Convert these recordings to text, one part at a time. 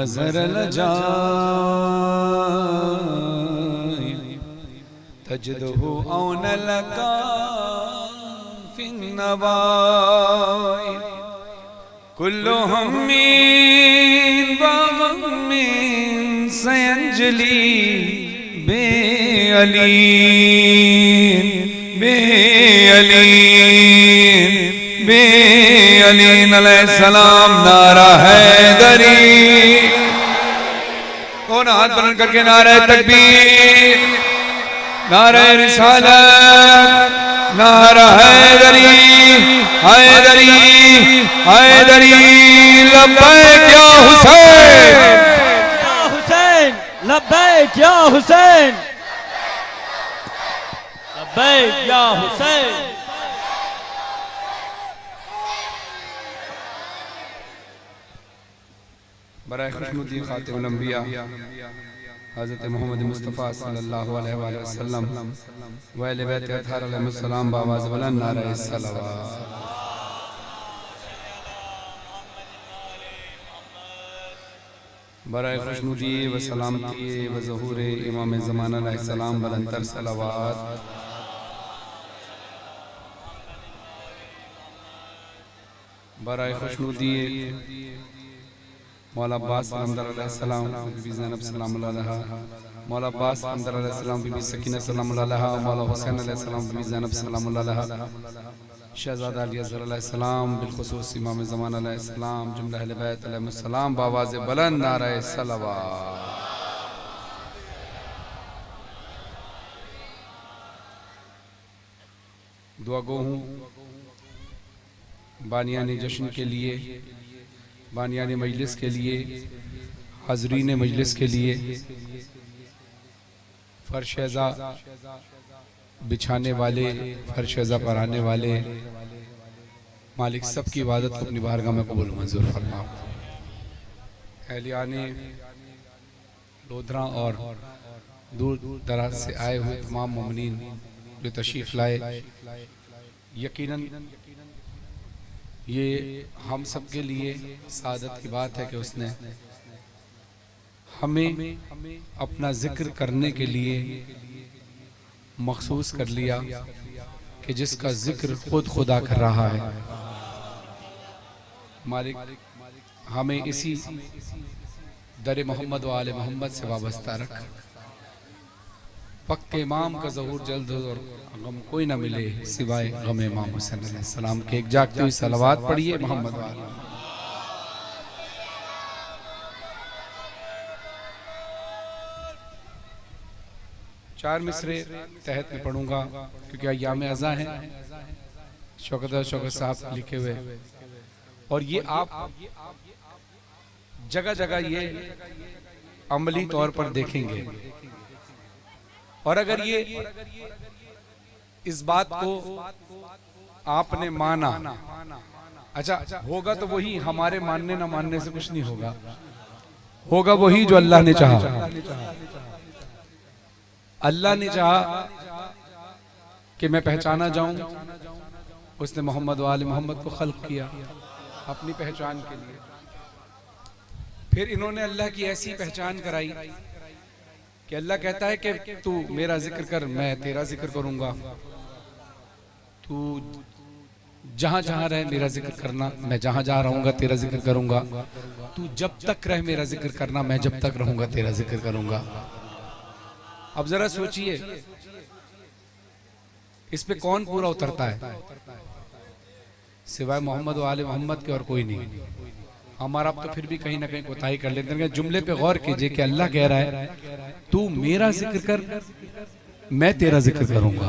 मजर लजाए तजदहु औन लका फिन नवाए कुल्लु हम्मिन व गम्मिन सयंजली बेअलीन बेअलीन बेअलीन अलैहिस्सलाम नारा हैदरी। कौन हाथ बुलंद करके नारा तकबीर, नारा रिसालत, नारा हैदरी हैदरी हैदरी। लब्बैक या हुसैन, या हुसैन, लब्बैक या हुसैन, लब्बैक या हुसैन। बराए खुशनुदी खातिमुल अंबिया हज़रत मोहम्मद मुस्तफ़ा सल्लल्लाहु अलैहि वसल्लम व अहले बैत अत्हार अलैहिस्सलाम बावाज़ बुलंद नारे सलावत। बराए खुशनुदी व सलामती व ज़हूर इमाम ज़माना अलैहिस्सलाम बुलंदतर सलावत। बराए खुशनुदी मौला अब्बास अलैहिस्सलाम, बीबी ज़ैनब सलामुल्लाह अलैहा, मौला अब्बास अलैहिस्सलाम, बीबी सकीना सलामुल्लाह अलैहा, मौला हुसैन अलैहिस्सलाम, बीबी ज़ैनब सलामुल्लाह अलैहा, शहज़ादा अली असग़र अलैहिस्सलाम, बिलख़ुसूस इमाम ज़माना अलैहिस्सलाम, जुमला अहले बैत अलैहिस्सलाम बावाज़ बुलंद नारा सलावत। दुआ गो हूँ बानियाने जश्न के लिए, बानियाने मजलिस के लिए, हाज़रीन मजलिस के लिए, फर्शेज़ा बिछाने वाले, फर्शेज़ा पढ़ाने वाले, मालिक सब की इबादत को अपनी बारगाह में कबूल मंजूर फरमाओ। अहलियाने लोधरा और दूर दराज से आए हुए तमाम मोमिनीन जो तशरीफ़ लाए, यकीनन ये हम सब के लिए सादत की बात है कि उसने हमें अपना जिक्र करने के लिए मखसूस कर लिया कि जिसका जिक्र खुद खुदा कर रहा है। मालिक हमें इसी दर मोहम्मद व आले मोहम्मद से वाबस्ता रख। पक्के इमाम का ज़हूर जल्द और गम कोई ना मिले सिवाय गम इमाम हुसैन अलैहिस्सलाम के। एक जागती हुई सलावत पढ़िए मोहम्मद वाला। चार मिसरे तहत में पढ़ूंगा क्योंकि अय्याम अज़ा हैं, शौकत साहब लिखे हुए, और ये आप जगह जगह ये अमली तौर पर देखेंगे। और अगर ये इस बात को आपने माना, अच्छा होगा तो वही, हमारे मानने ना मानने से कुछ नहीं होगा, होगा वही जो अल्लाह ने चाहा। अल्लाह ने चाहा कि मैं पहचाना जाऊं, उसने मोहम्मद वाले मोहम्मद को खल्क किया अपनी पहचान के लिए। फिर इन्होंने अल्लाह की ऐसी पहचान कराई कि अल्लाह कहता है कि तू मेरा जिक्र कर, मैं तेरा जिक्र करूंगा। तू जहां जहां रहे मेरा जिक्र करना, मैं जहां जहां रहूंगा तेरा जिक्र करूंगा। तू जब तक रहे मेरा जिक्र करना, मैं जब तक रहूंगा तेरा जिक्र करूंगा। अब जरा सोचिए इस पे कौन पूरा उतरता है सिवाय मोहम्मद व आले मोहम्मद के और कोई नहीं। हमारा अब तो फिर भी कहीं ना कहीं कोताही कर लेते हैं। जुमले पे गौर कीजिए कि अल्लाह कह रहा है तू मेरा जिक्र कर, मैं तेरा जिक्र करूंगा।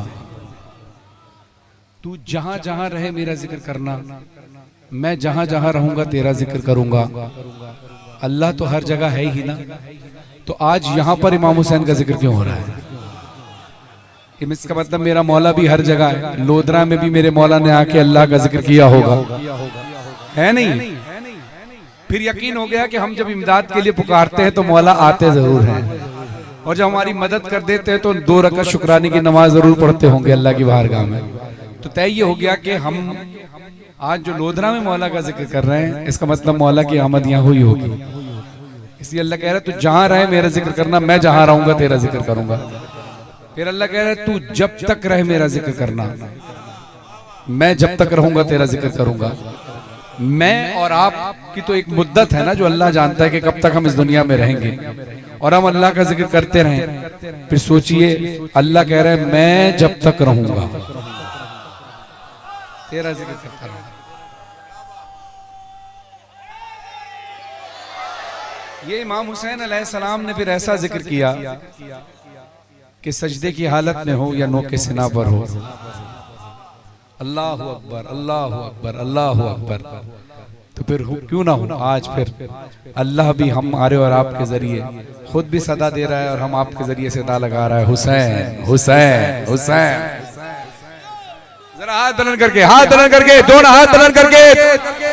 तू जहां जहां रहे मेरा जिक्र करना, मैं जहां जहां रहूंगा तेरा जिक्र करूंगा। अल्लाह तो हर जगह है ही ना, तो आज यहां पर इमाम हुसैन का जिक्र क्यों हो रहा है? इसका मतलब मेरा मौला भी हर जगह है। लोधरा में भी मेरे मौला ने आके अल्लाह का जिक्र किया होगा, है नहीं? फिर यकीन हो गया कि हम जब इमदाद के लिए पुकारते हैं तो मौला आते जरूर हैं, और जब हमारी मदद कर देते हैं तो 2 रकात शुक्राने की नमाज जरूर पढ़ते होंगे अल्लाह की बारगाह में। तो तय ये हो गया कि हम आज जो लोधरा में मौला का जिक्र कर रहे हैं, इसका मतलब मौला की आमद यहाँ हुई होगी। इसलिए अल्लाह कह रहा है तू जहां रहे मेरा जिक्र करना, मैं जहां रहूंगा तेरा जिक्र करूंगा। फिर अल्लाह कह रहा है तू जब तक रहे मेरा जिक्र करना, मैं जब तक रहूंगा तेरा जिक्र करूंगा। मैं और आप की तो एक मुद्दत है ना, जो अल्लाह जानता है कि कब तक हम इस दुनिया में रहेंगे, और हम अल्लाह का जिक्र करते रहें। फिर सोचिए अल्लाह कह रहा है मैं जब तक रहूंगा तेरा जिक्र करता रहूंगा। ये इमाम हुसैन अलैहिस्सलाम ने फिर ऐसा जिक्र किया कि सजदे की हालत में हो या नोके सिना पर हो, अल्लाह अकबर अल्लाह अकबर अल्लाह अकबर। तो फिर क्यों ना हो आज फिर अल्लाह भी हमारे और आपके जरिए खुद भी सदा दे रहा है और हम आपके जरिए सदा लगा रहा है, हुसैन हुसैन हुसैन। जरा हाथ बुलंद करके, हाथ बुलंद करके, दोनों हाथ बुलंद करके,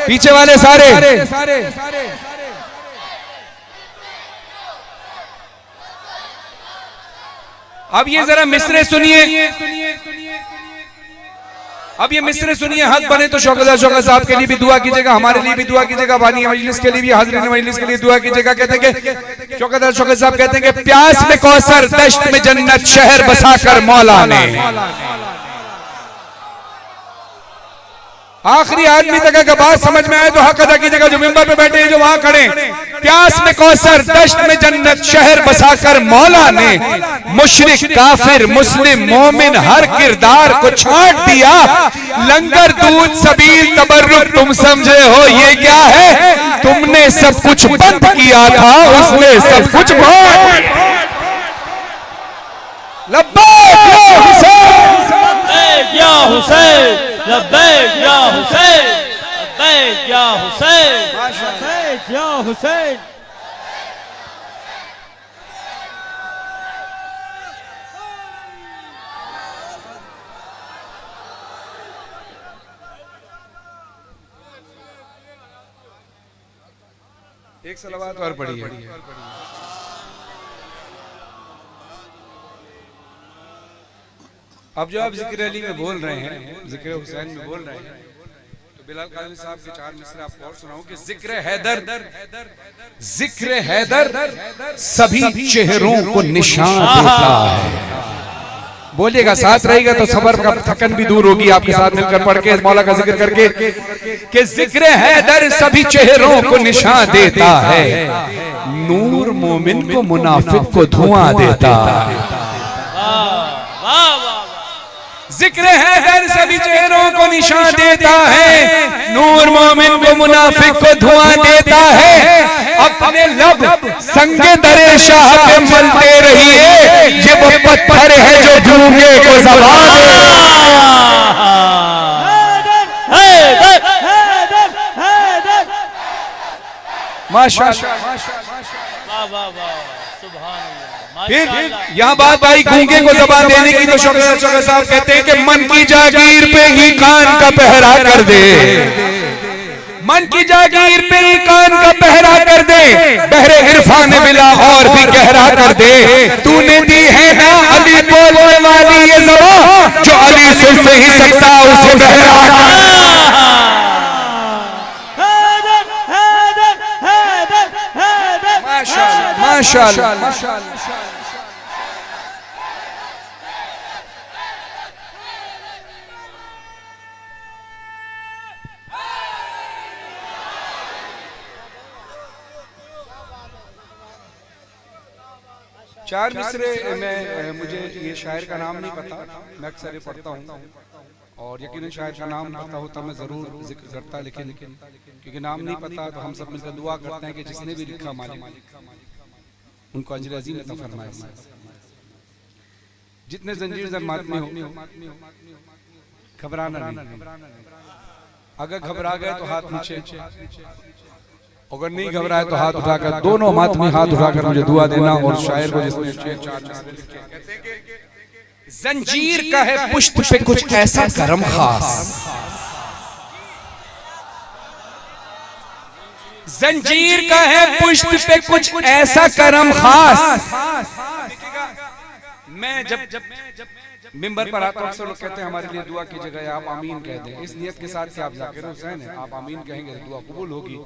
पीछे वाले सारे। अब ये जरा मिसरे सुनिए, अब ये मिसरे सुनिए। हक बने तो शौकत साहब के लिए भी दुआ कीजिएगा, हमारे लिए भी दुआ कीजिएगा, बानी मजलिस के लिए भी, हाज़रीन मजलिस के लिए दुआ कीजिएगा। कहते हैं कि शौकत साहब कहते हैं कि प्यास में कौसर, दश्त में जन्नत, शहर बसाकर मौला ने। आखिरी आदमी तक अगर बात समझ में आए तो हक अदा कीजिएगा, जो मिंबर पे बैठे हैं, जो वहां खड़े। प्यास में कौसर, दश्त में जन्नत, शहर बसाकर मौला ने मुशरिक काफिर मुस्लिम मोमिन हर किरदार को छांट दिया। लंगर दूध सबील तबर्रुक तुम समझे हो ये क्या है? तुमने सब कुछ बंद किया था, उसने सब कुछ बांट। लब्बैक या हुसैन, लब्बैक या हुसैन, लब्बैक या हुसैन, लब्बैक या हुसैन। एक सलावत और पढ़िए। अब जो आप जिक्र अली में बोल रहे हैं, जिक्र हुसैन में बोल रहे हैं, तो बिलाल काज़ी साहब के 4 मिसरे आपको और सुनाऊं कि जिक्र हैदर सभी चेहरों को निशान देता है। बोलिएगा, साथ रहेगा तो सबर का थकन भी दूर होगी। आपके साथ मिलकर पढ़ के मौला का जिक्र करके कि जिक्र हैदर सभी चेहरों को निशान देता है, नूर मोमिन को मुनाफिक को धुआं देता है। जिक्र हैदर सभी चेहरों को निशान देता है, नूर मोमिन को मुनाफिक को धुआं देता है। अपने लब संगे दरे शाह पे मलते रहिए, ये वो पत्थर है जो गूंगे को ज़बान दे। माशाअल्लाह, फिर यहाँ बात आई गूंगे को जबान देने की, तो शौकत साहब कहते हैं कि मन की जागीर पे ही कान का पहरा कर दे, मन की जागीर पे ही कान का पहरा कर दे, बहरे इरफान बिला और भी गहरा कर दे। तूने दी है ना अली बोलने वाली ये ज़बान, जो अली सुन नहीं सकता उसे बहरा। माशाअल्लाह, माशाअल्लाह। चार मिसरे मैं, मुझे ये शायर का नाम नहीं पता, मैं अक्सर ये पढ़ता हूँ और यकीनन शायर का नाम पता होता मैं जरूर जिक्र करता, लेकिन क्योंकि नाम नहीं पता तो हम सब मिलकर दुआ करते हैं कि जिसने भी लिखा मालिक उनको अजर अजीम अता फरमाए। जितने जंजीर ज़मात में हो घबराना नहीं, अगर घबरा गए तो हाथ नीचे, अगर नहीं घबराए तो हाथ उठाकर, दोनों हाथ में हाथ उठाकर मुझे दुआ देना। और शायर को जिसने जंजीर का है पुष्ट पे कुछ ऐसा करम खास, जंजीर का है पुष्ट पे कुछ ऐसा करम खास। मैं जब मिंबर पर आते अक्सर लोग कहते हैं हमारे लिए दुआ की जगह आप आमीन कह दें, इस नियत के साथ कि आप जाकिर हुसैन हैं, आप आमीन कहेंगे तो दुआ कबूल होगी।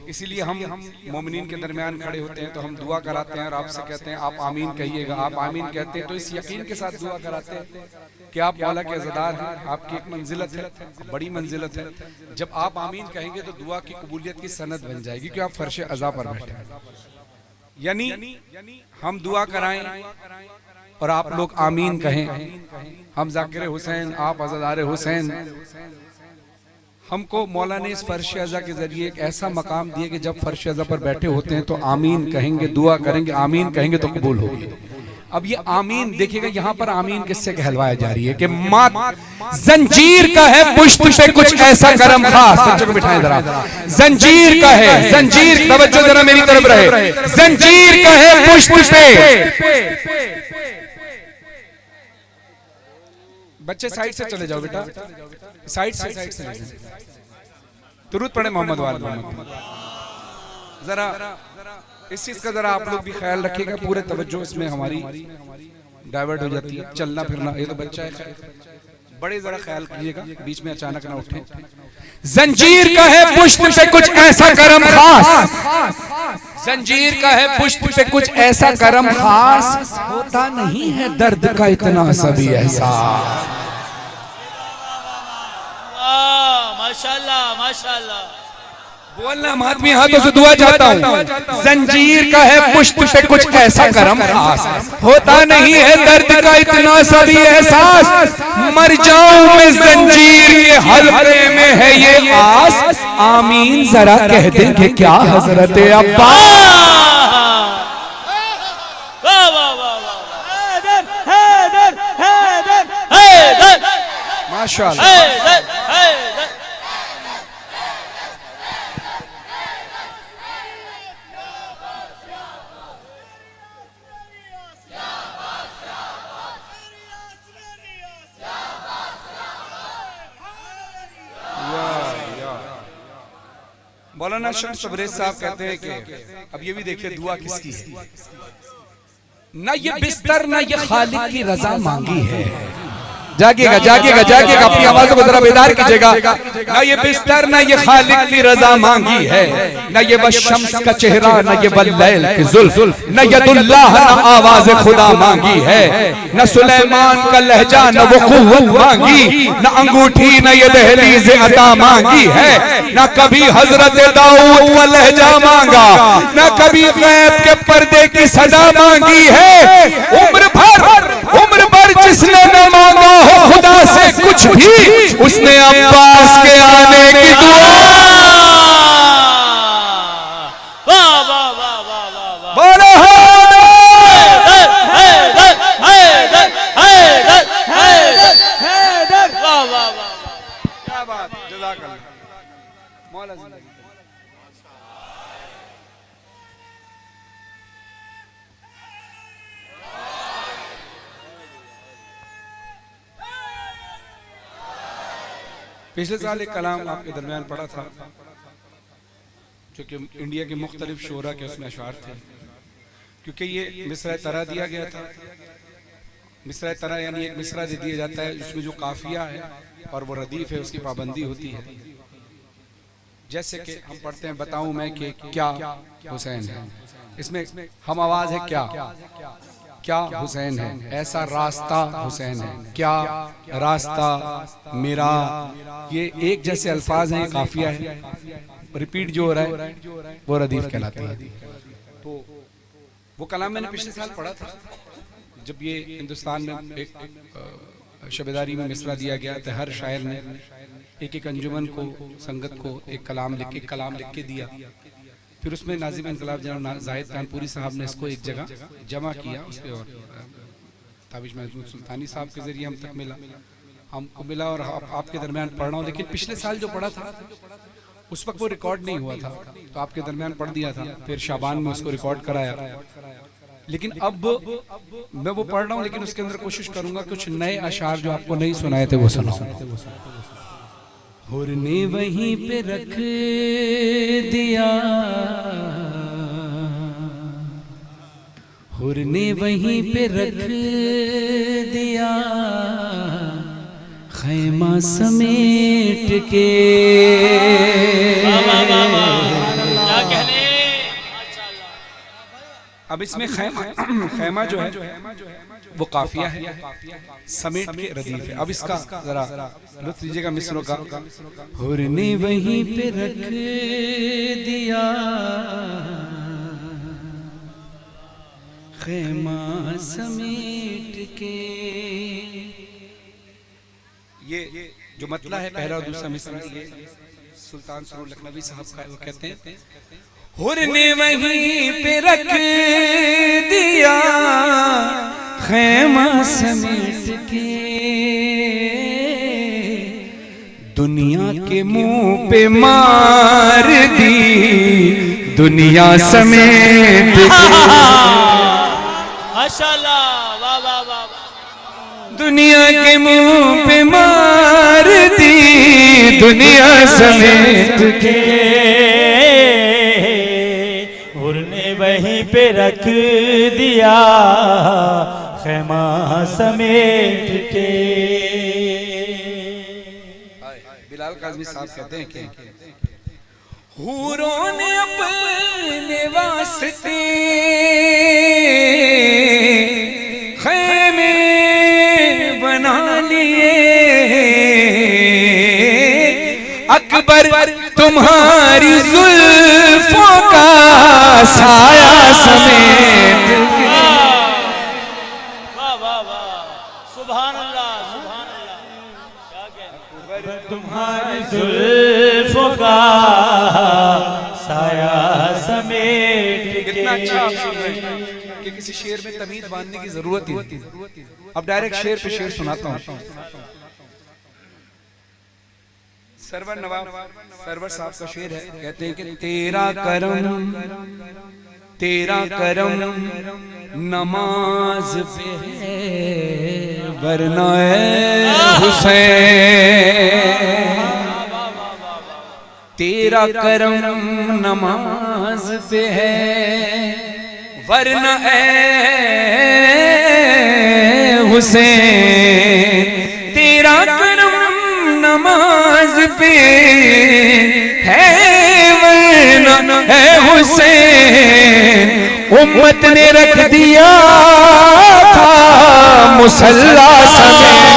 इसीलिए हम मोमिनीन के दरमियान खड़े होते हैं तो हम दुआ कराते हैं और आपसे कहते हैं आप आमीन कहिएगा। आप आमीन कहते हैं तो इस यकीन के साथ दुआ कराते हैं कि आप मौला के अज़ादार हैं, आपकी एक मंजिलत है, बड़ी मंजिलत है। जब आप आमीन कहेंगे तो दुआ की कबूलियत की सनद बन जाएगी कि आप फर्श अज़ा पर बैठे हैं। यानी हम दुआ कराएं और आप लोग आमीन कहें, हम जाकिर हुसैन, आप अज़ादार हुसैन। हमको मौला ने इस फर्श अज़ा के जरिए एक ऐसा मकाम दिया कि जब फर्श अज़ा पर बैठे होते हैं तो आमीन कहेंगे, दुआ करेंगे, आमीन कहेंगे तो कबूल होगी। अब ये आमीन देखिएगा, यहाँ पर आमीन किससे कहलवाया जा रही है कि मात जंजीर का है पुष्प पे कुछ ऐसा करम खास। बच्चों को बिठाएं जरा, जंजीर का है, जंजीर, तवज्जो जरा मेरी तरफ रहे, जंजीर का है पुष्प पे। बच्चे साइड से चले जाओ बेटा, साइड से दुरूद पढ़े मोहम्मद वाले मोहम्मद। जरा इस चीज का जरा आप लोग भी ख्याल रखिएगा, पूरे तवज्जो इसमें हमारी डाइवर्ट हो जाती है, चलना फिरना, ये तो बच्चा है, बड़े जरा ख्याल कीजिएगा, बीच में अचानक ना उठे। जंजीर का है पुष्प पे कुछ ऐसा करम खास, जंजीर का है पुष्प पे कुछ ऐसा करम खास, होता नहीं है दर्द का इतना सभी एहसास। माशाल्लाह माशाल्लाह, बोलना महात्मी हाथों से दुआ चाहता हूँ। जंजीर का है पुष्प पे कुछ ऐसा करम खास, होता नहीं है दर्द का इतना सभी एहसास, मर जाऊं मैं जंजीर के हलके में है ये आस, आमीन जरा कह देंगे क्या हजरत अब्बास। माशाअल्लाह, मौलाना शम्स तबरेज़ साहब कहते हैं कि अब ये भी देखिए दुआ किसकी है, ना ये बिस्तर ना ये खालिक की रजा मांगी है। जागिएगा जागिएगा जागिएगा, अपनी आवाज़ों को जरा बेदार कीजिएगा। ना ये बिस्तर ना ये खालिक की रजा मांगी है, ना ये बस शम्स का चेहरा ना ये वल्लैल की जुल्फ, न यदुल्लाह ना आवाज खुदा मांगी है, न सुलेमान का लहजा न वो कुव्वत मांगी, न अंगूठी न ये दहलीज़ अता मांगी है, न कभी हजरत दाऊद का लहजा मांगा, न कभी गैब के पर्दे की सदा मांगी है। उम्र भर जिसने न मांगा हो खुदा से कुछ भी, उसने अब्बास के आने की दुआ। वाह वाह वाह वाह वाह, बोलो क्या बात, जज़ाकल्लाह मौला जिंदगी। पिछले साल एक कलाम आपके दरमियान पढ़ा था जो कि इंडिया के मुख्तलिफ शोरा के उसमें अशआर थे, क्योंकि ये मिसरा तरा दिया गया था। मिसरा तरा यानी एक मिसरा दे दिया जाता है जिसमें जो काफिया है और वो रदीफ है उसकी पाबंदी होती है। जैसे कि हम पढ़ते हैं बताऊं मैं कि क्या हुसैन है, इसमें हम आवाज है क्या हुसैन है, ऐसा रास्ता हुसैन है, क्या रास्ता मेरा, ये एक जैसे अल्फाज हैं, काफिया है, रिपीट जो हो रहा है वो रदीफ कहलाता है। तो वो कलाम मैंने पिछले साल पढ़ा था जब ये हिंदुस्तान में एक शबेदारी में मिसरा दिया गया तो हर शायर ने एक अंजुमन को, संगत को एक कलाम लिख के दिया। फिर उसमें नाज़िम इनकलाब जनाब जाहिद कानपुरी साहब ने इसको एक जगह जमा किया उस पर, और ताबिश महमूद सुल्तानी साहब के जरिए हम तक हमको मिला और आपके दरमियान पढ़ रहा हूँ। लेकिन पिछले साल जो पढ़ा था उस वक्त वो रिकॉर्ड नहीं हुआ था, तो आपके दरमियान पढ़ दिया था, फिर शाबान में उसको रिकॉर्ड कराया। लेकिन अब मैं वो पढ़ रहा हूँ, लेकिन उसके अंदर कोशिश करूंगा कुछ नए अशार जो आपको नहीं सुनाए थे वो सुनाऊं। हुर ने वहीं पे रख दिया, हुर ने वहीं पे रख दिया, खैमा समेट के। क्या कहने। अब इसमें खैमा जो है वो काफिया है, समेट के रदीफ है। अब इसका जरा लुत्फ लीजिएगा मिसरों का। हुर ने वहीं पे रख दिया खैमा समेट के। ये जो मतला है पहला और दूसरा मिसरा, ये सुल्तान सरूर लखनवी साहब का, वो कहते हैं हुर ने वहीं पे रख दिया खैमा समेट के, दुनिया के मुंह पे मार दी दुनिया समेट के। माशाल्लाह, वाह वाह वाह। दुनिया के मुंह पे मार दी दुनिया समेट के। उन्होंने वहीं पे रख दिया खैमा समेट के। बिलाल काज़मी साहब कहते हैं कि हूरों ने अपने वास्ते खैमे बना लिए, अकबर तुम्हारी जुल्फों का साया समेट के। वाह वाह वाह, सुभान अल्लाह सुभान अल्लाह। क्या कहने। तुम्हारी जुल्फों का साया समेट के। कितना अच्छा आप सुन रहे हैं कि किसी शेर में तमीज बांधने की जरूरत ही नहीं। अब डायरेक्ट शेर पे शेर सुनाता हूँ। सरवर नवाब सरवर साहब का शेर है, कहते हैं कि तेरा करम नमाज पे है वरना हुसैन। तेरा करम नमाज पे है वरना हुसैन। तेरा करम नमाज पे है वरना है हुसैन। उम्मत ने रख दिया था मुसल्ला समेट।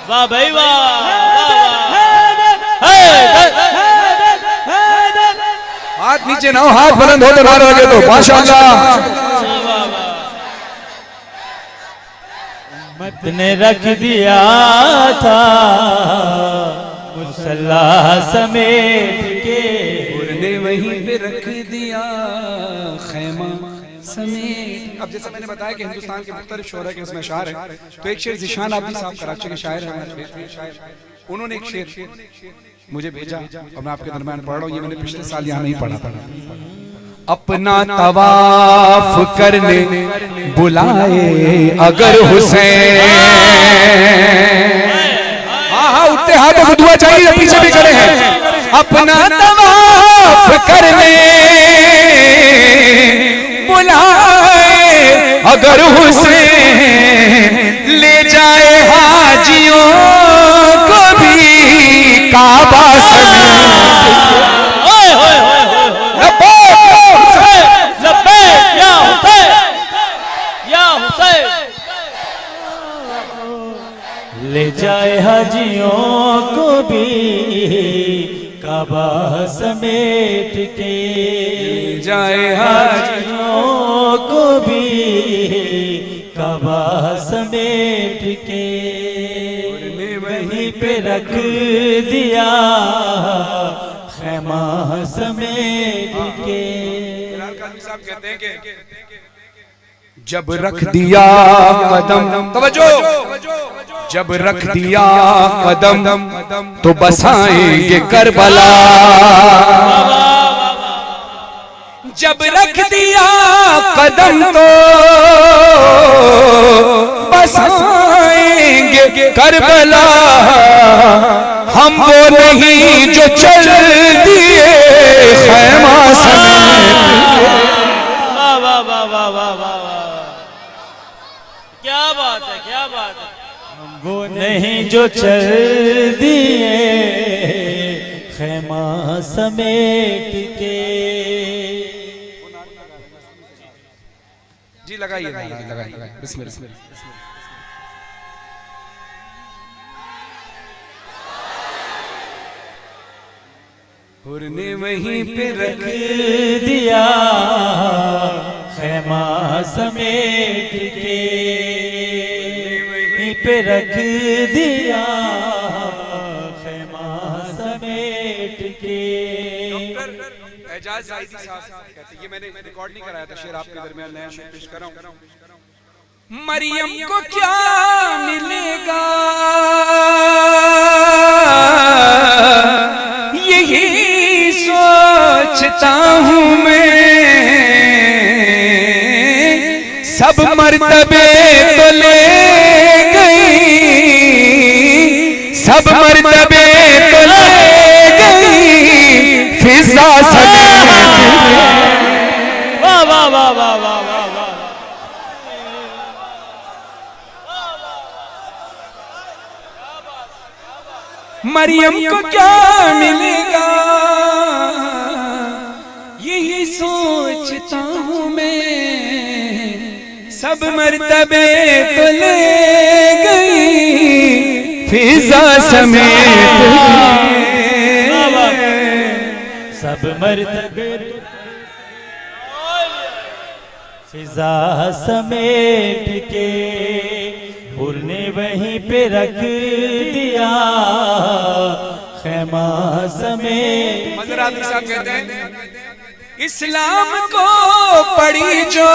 वाह भाई वाह। हाथ नीचे ना हो, हाथ बुलंद हो तो नारा लगे तो माशाअल्लाह। उम्मत ने रख दिया था मुसल्ला समेट के। ने वहीं पे रख दिया खैमा समेट। अब जैसा मैंने बताया कि हिंदुस्तान के मुख्तलिफ शोरा के इसमें अशार है, तो एक शेर ज़िशान आबदी साहब कराची के शायर हैं, उन्होंने एक शेर मुझे भेजा और मैं आपके दरमियान पढ़ रहा हूँ। ये मैंने पिछले साल यहाँ नहीं पढ़ा था। अपना तवाफ करने बुलाए अगर हुसैन। हाँ हाँ, उठते हाथों से दुआ चाहिए, पीछे भी खड़े हैं। अपना तवाफ करने बुलाए अगर हुसैन, ले जाए हाजियों को भी काबा समेट। ले जाए हाजियों को भी काबा समेट के। ले जाए हाजियों को भी काबा समेट के। वहीं पे रख दिया खैमा समेट के। कहते हैं कि जब रख दिया कदम, तवज्जो, जब रख दिया कदम तो बसाएंगे करबला। जब रख दिया कदम तो बसाएंगे करबला। हम वो नहीं जो चल दिए खैमा समेट। वाह वाह वाह वाह वाह वाह, क्या बात है क्या बात है। वो नहीं जो चल दिए खेमा समेट के। जी लगाइए लगाइए बिस्मिल्लाह। हुर ने वहीं पे रख दिया खेमा समेट के, वहीं पे रख दिया खेमा समेट के। एजाज ज़ाहिदी साहब कहते, ये मैंने रिकॉर्ड नहीं कराया था, शेर आपके दरमियान नया शेर पेश कर रहा हूं। मरियम को क्या मिलेगा यही सोचता हूँ मैं, सब मर्तबे तो ले गई, सब मर्तबे तो ले गई फिजा समेत। वाह वाह वाह वाह वाह वाह। मरियम को क्या मिलेगा यही सोचता हूँ मैं, सब मर्तबे तो ले गई फिजा समेत। सब मर्तबे फिजा समेट के, हुर ने वहीं पे रख दिया खेमा समेट। मज़राती साहब कहते हैं, इस्लाम को पड़ी जो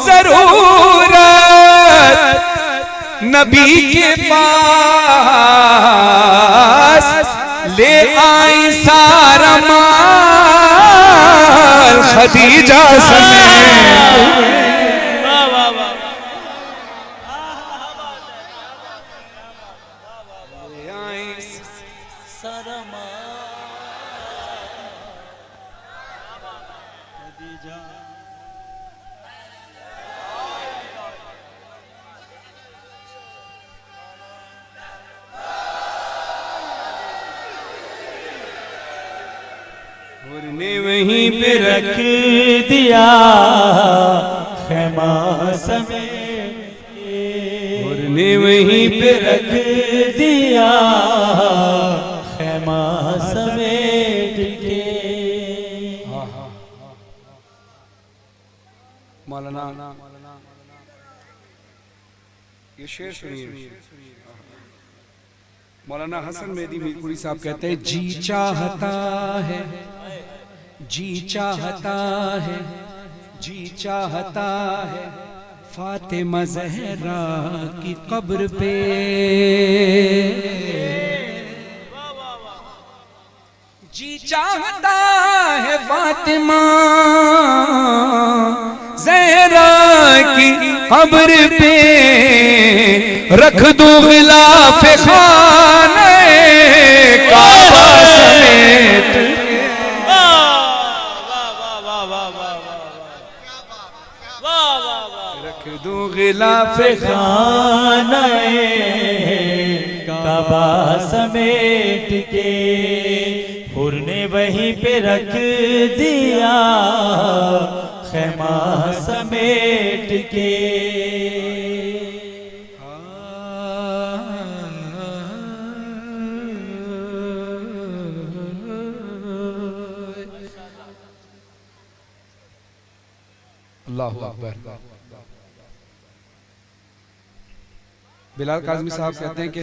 जरूरत नबी के पास ले आई सारा माल खदीजा समेत। ने वहीं पे रख दिया खेमा समेट के, ने वहीं पे रख दिया खेमा समेट के। मौलाना ये शेर सुनिए। मौलाना हसन मेहदी मीरपुरी साहब कहते हैं, जी चाहता है, जी चाहता है, जी चाहता है फातिमा ज़हरा की कब्र पे, जी चाहता है फातिमा ज़हरा की कब्र पे रख दूं गिलाफ खाने काबा समेत। रख दूं गिलाफ खाने काबा समेट के, हुर ने वहीं पे रख दिया खेमा समेट के। अल्लाहु अकबर। बिलाल काज़मी साहब कहते हैं कि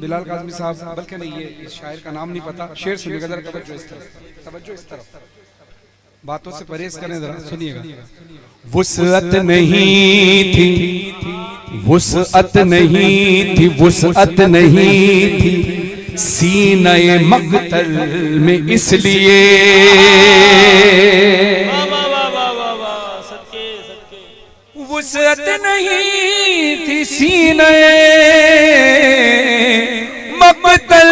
बिलाल काज़मी साहब, बल्कि नहीं, ये इस शायर का नाम नहीं पता, शेर सुनिएगा जरा, तवज्जो इस तरफ, तवज्जो इस तरफ, बातों से परहेज करें जरा, सुनिएगा। वुसअत नहीं थी, वुसअत नहीं थी, वुसअत नहीं थी सीने मक़तल में इसलिए, वुसअत नहीं थी सीने मकतल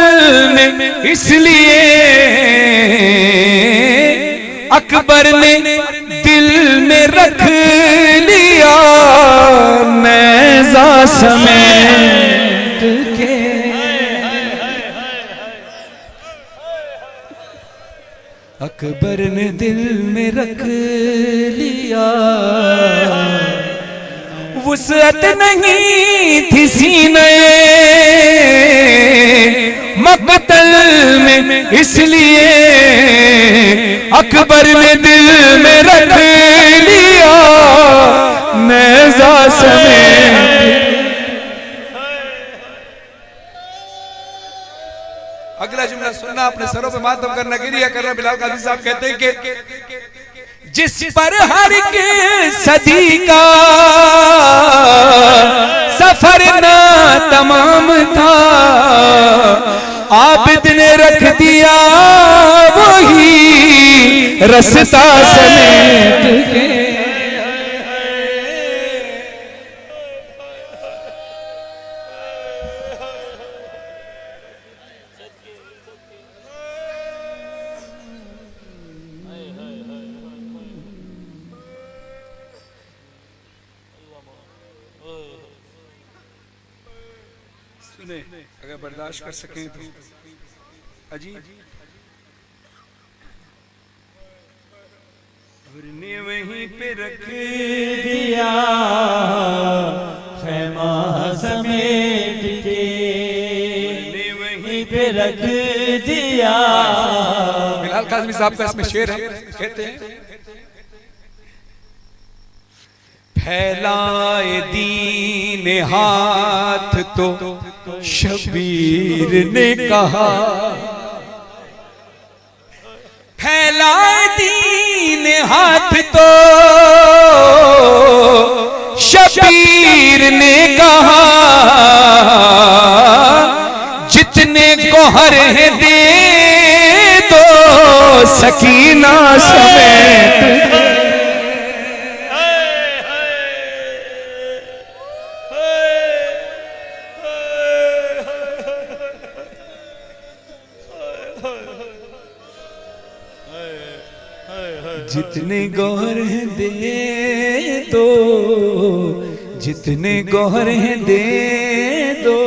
में इसलिए अकबर ने दिल में रख लिया नेज़ा समेट के। अकबर ने दिल में रख लिया, वुसअत नहीं थी सीने मकतल में इसलिए अकबर ने दिल में रख लिया नेज़ा समेत। अगला जुमला सुनना, अपने सरों पे मातम करना, गिरिया करना। बिलाल काजी साहब कहते हैं कि जिस पर हर के सदी का सफर ना तमाम था, आबिद ने रख दिया वही रस्ता समेट के। सुने, अगर बर्दाश्त कर सकें तो अजी ने वहीं पे रख दिया खैमा समेट के, ने वहीं पे रख दिया। बिलाल काज़मी साहब का इसमें शेर है, कहते हैं फैलाए दीन हाथ तो शबीर ने कहा, फैलाए दीन हाथ तो शबीर ने कहा, जितने गोहर हैं दे दो सकीना समेत। जितने गौहर हैं दे दो, जितने गौहर हैं दे दो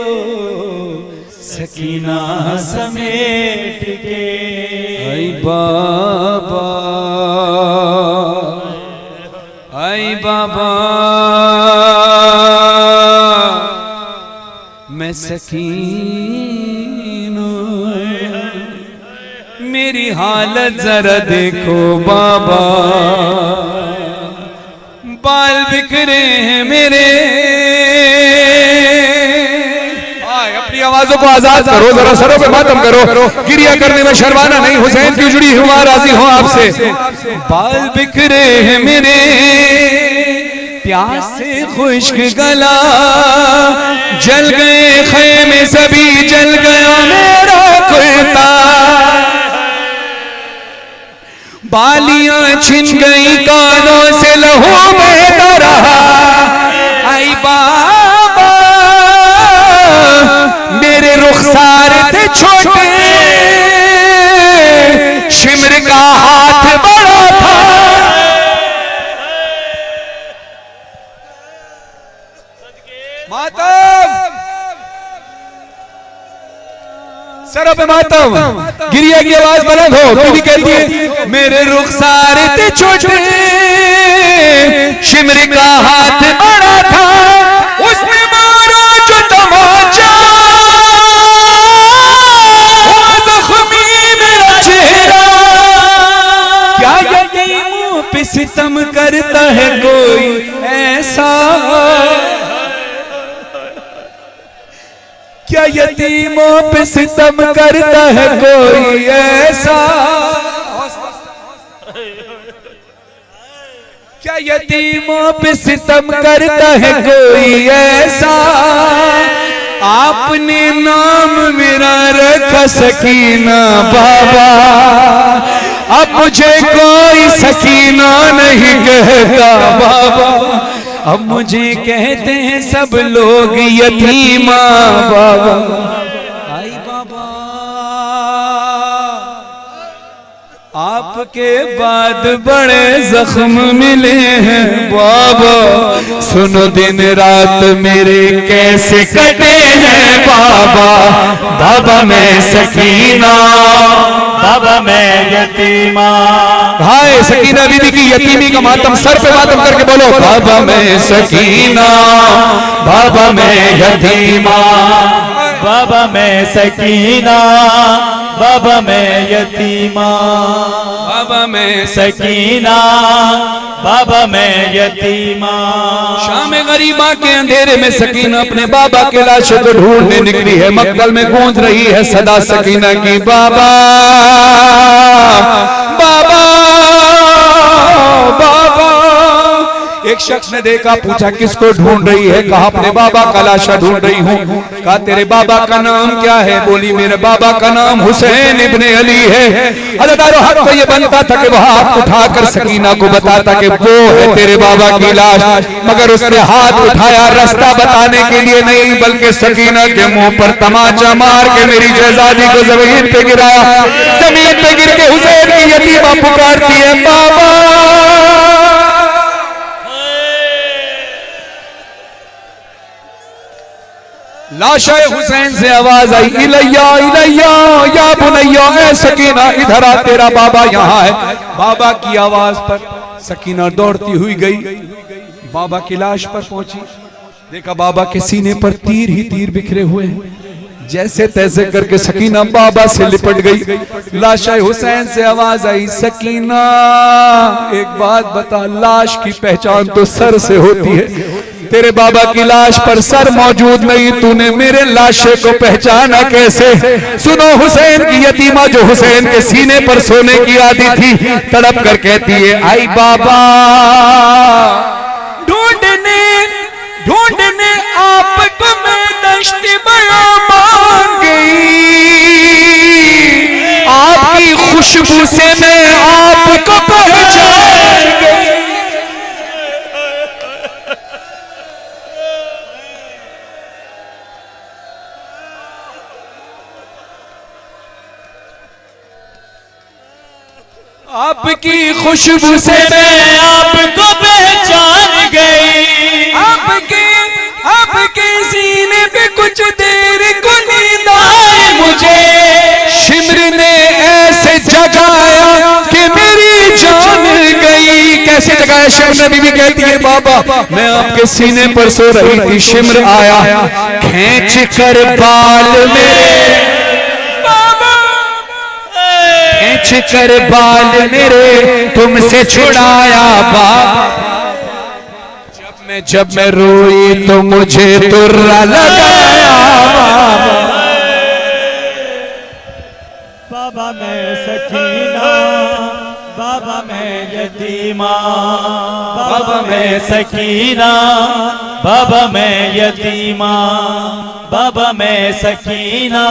सकीना समेट के। आई बाबा, आई बाबा, मैं सकीन मेरी हालत जरा देखो बाबा, बाल बिखरे हैं मेरे। अपनी आवाजों को आजाद करो, जरा सरों पे मातम करो, गिरिया करने में शर्माना नहीं। हुसैन की जुड़ी हुआ राजी हो आपसे। बाल बिखरे हैं मेरे, प्यास से खुश्क गला, जल गए खैमे सभी, जल गया मेरा कुर्ता, बालियां छिन गई कानों से, लहू बहता रहा। आई बाबा मेरे रुखसार थे छोटे, शिमर का हाथ बड़ा था। मातम, सरों पे मातम, गिरिया की आवाज बुलंद हो। बीवी कहती है मेरे रुखसार थे छोटे, शिमर का हाथ बड़ा था, उसमें मारा जो तमाचा, जख्मी मेरा चेहरा। क्या यतीमों पे सितम करता है कोई ऐसा, क्या यतीमों पे सितम करता है कोई ऐसा, क्या यतीमों पे सितम करता है कोई ऐसा। आपने नाम मेरा रखा सकीना बाबा, अब मुझे कोई सकीना नहीं कहता बाबा, अब मुझे कहते हैं सब लोग यतीमा बाबा। आई बाबा आपके बाद बड़े जख्म मिले हैं बाबा, सुनो दिन रात मेरे कैसे कटे हैं बाबा। बाबा मैं सकीना, बाबा मैं यतीमा। हाय सकीना बीबी की यतीमी का मातम सर पे मातम करके बोलो, बाबा मैं सकीना, बाबा मैं यतीमा, बाबा मैं सकीना, बाबा मैं यतीमा, बाबा मैं सकीना, बाबा मैं यतीमा। शाम गरीबा के अंधेरे में सकीना अपने बाबा के लाश को ढूंढने निकली है। मक्तल में गूंज रही है सदा सकीना की, बाबा बाबा बाबा। एक शख्स ने देखा, पूछा किसको ढूंढ रही है? कहा अपने बाबा का लाशा ढूंढ रही हूँ। कहा तेरे बाबा का नाम क्या है? बोली मेरे बाबा का नाम हुसैन इब्ने अली है। हज़रत हक तो ये बनता था कि वह हाथ उठाकर सकीना को बताता कि वो है तेरे बाबा की लाश, मगर उसने हाथ उठाया रास्ता बताने के लिए नहीं, बल्कि सकीना के मुंह पर तमाचा मार के मेरी शहजादी को जमीन पे गिराया। जमीन पे गिर के हुसैन की यतीमा पुकारती है, बाबा। लाशे हुसैन से आवाज आई, इलैया इलैया या बुनैया, ऐ सकीना इधर आ, तेरा बाबा यहाँ है। बाबा की आवाज पर सकीना दौड़ती हुई गई, बाबा की लाश पर पहुंची। देखा बाबा के सीने पर तीर ही तीर बिखरे हुए हैं। जैसे तैसे करके सकीना बाबा से लिपट गई। लाशे हुसैन से आवाज आई, सकीना एक बात बता, लाश की पहचान तो सर से होती है, तेरे बाबा की लाश पर सर मौजूद नहीं, तूने मेरे लाशे को पहचाना कैसे? सुनो, हुसैन की यतीमा जो हुसैन के सीने पर सोने की आदि थी, तड़प कर कहती है, आई बाबा ढूंढने ढूंढने आपको मैं दश्त बयाबान गई, आपकी खुशबू से मैं आपको पहचान गई। आपकी खुशबू से मैं आपको पहचान गई, आपके सीने पे कुछ देर को नींद आई मुझे, शिमर ने ऐसे जगाया कि मेरी जान गई। कैसे जगाया? शिमर ने बीबी कहती है, बाबा मैं आपके सीने पर सो रही थी, शिमर आया खींच कर बाल मेरे, खींच कर बाल मेरे तुमसे छुड़ाया बाबा। जब मैं रोई तो मुझे तुर्रा लगाया बाबा मैं सकीना, बाबा मैं यतीमा, बाबा मैं सकीना, बाबा मैं यतीमा, बाबा मैं सकीना,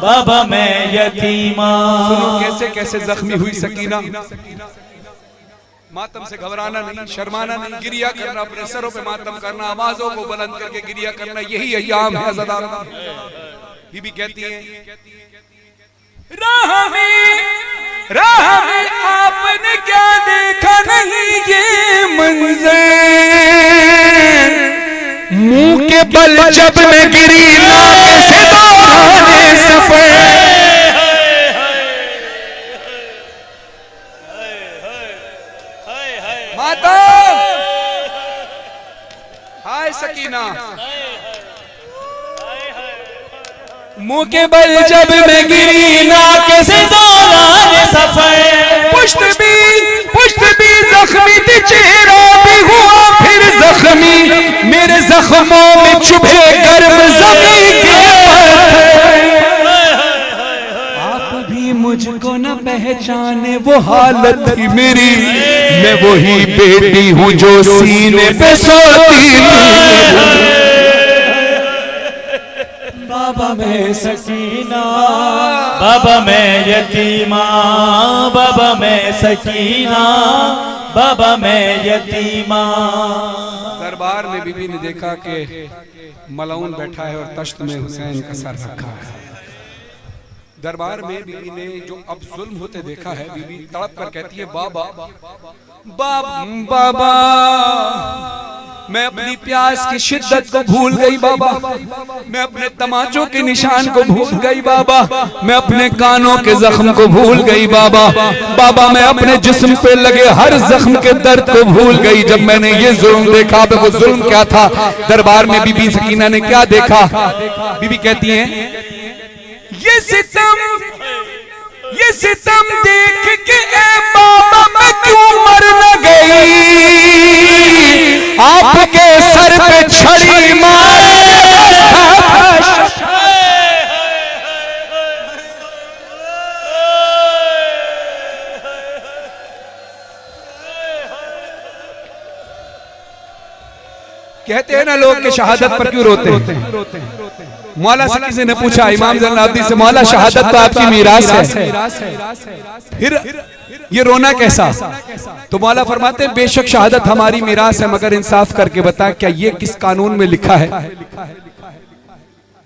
बाबा मैं यतीमा। सुनो कैसे कैसे जख्मी हुई सकीना। मातम से घबराना नहीं, शर्माना नहीं, गिरिया करना, अपने सरों पे मातम करना, आवाजों को बुलंद करके गिरिया करना, यही अय्याम है। बीबी कहती है, राह में आपने क्या देखा नहीं ये मंजर, मुंह के बल जब मैं गिरी नाके से दौराने सफर। माता हाय सकीना, मुंह के बल जब मैं गिरी नाके से दौराने सफर, पुष्ट भी जख्मी थी, चेहरा भी हुआ फिर जख्मी, मेरे जख्मों में चुभे गर्म ज़मीं के पत्थर। आप भी मुझको न पहचाने, वो हालत थी मेरी, मैं वही बेटी हूँ जो सीने पे सोती थी। बाबा मैं सकीना, बाबा मैं यतीमा, बाबा मैं सकीना, बाबा मैं यतीमा। दरबार में बीबी ने देखा कि मलऊन बैठा है और तश्त में हुसैन का सर रखा है। दरबार में बीबी ने जो अब जुल्म होते देखा है, बीबी तड़प कर कहती है बाबा बाबा मैं अपनी प्यास की शिद्दत को भूल गई बाबा, मैं अपने तमाचों के निशान को भूल गई बाबा, मैं अपने कानों के जख्म को भूल गई बाबा, बाबा मैं अपने जिस्म पे लगे हर जख्म के दर्द को भूल गई। जब मैंने ये जुल्म देखा, वो जुल्म क्या था? दरबार में बीबी सकीना ने क्या देखा? बीबी कहती है ये सितम देख के ए बाबा मैं क्यों मर न गई, आपके सर पे छड़ी मार कहते हैं ना लोग के शहादत पर क्यों रोते हैं। मौला से किसी ने पूछा इमाम ज़ैनुलाब्दीन से, मौला शहादत तो आपकी मीरास है, फिर ये रोना कैसा? तो मौला फरमाते हैं बेशक शहादत हमारी मीरास है, मगर इंसाफ करके बता क्या ये किस कानून में लिखा है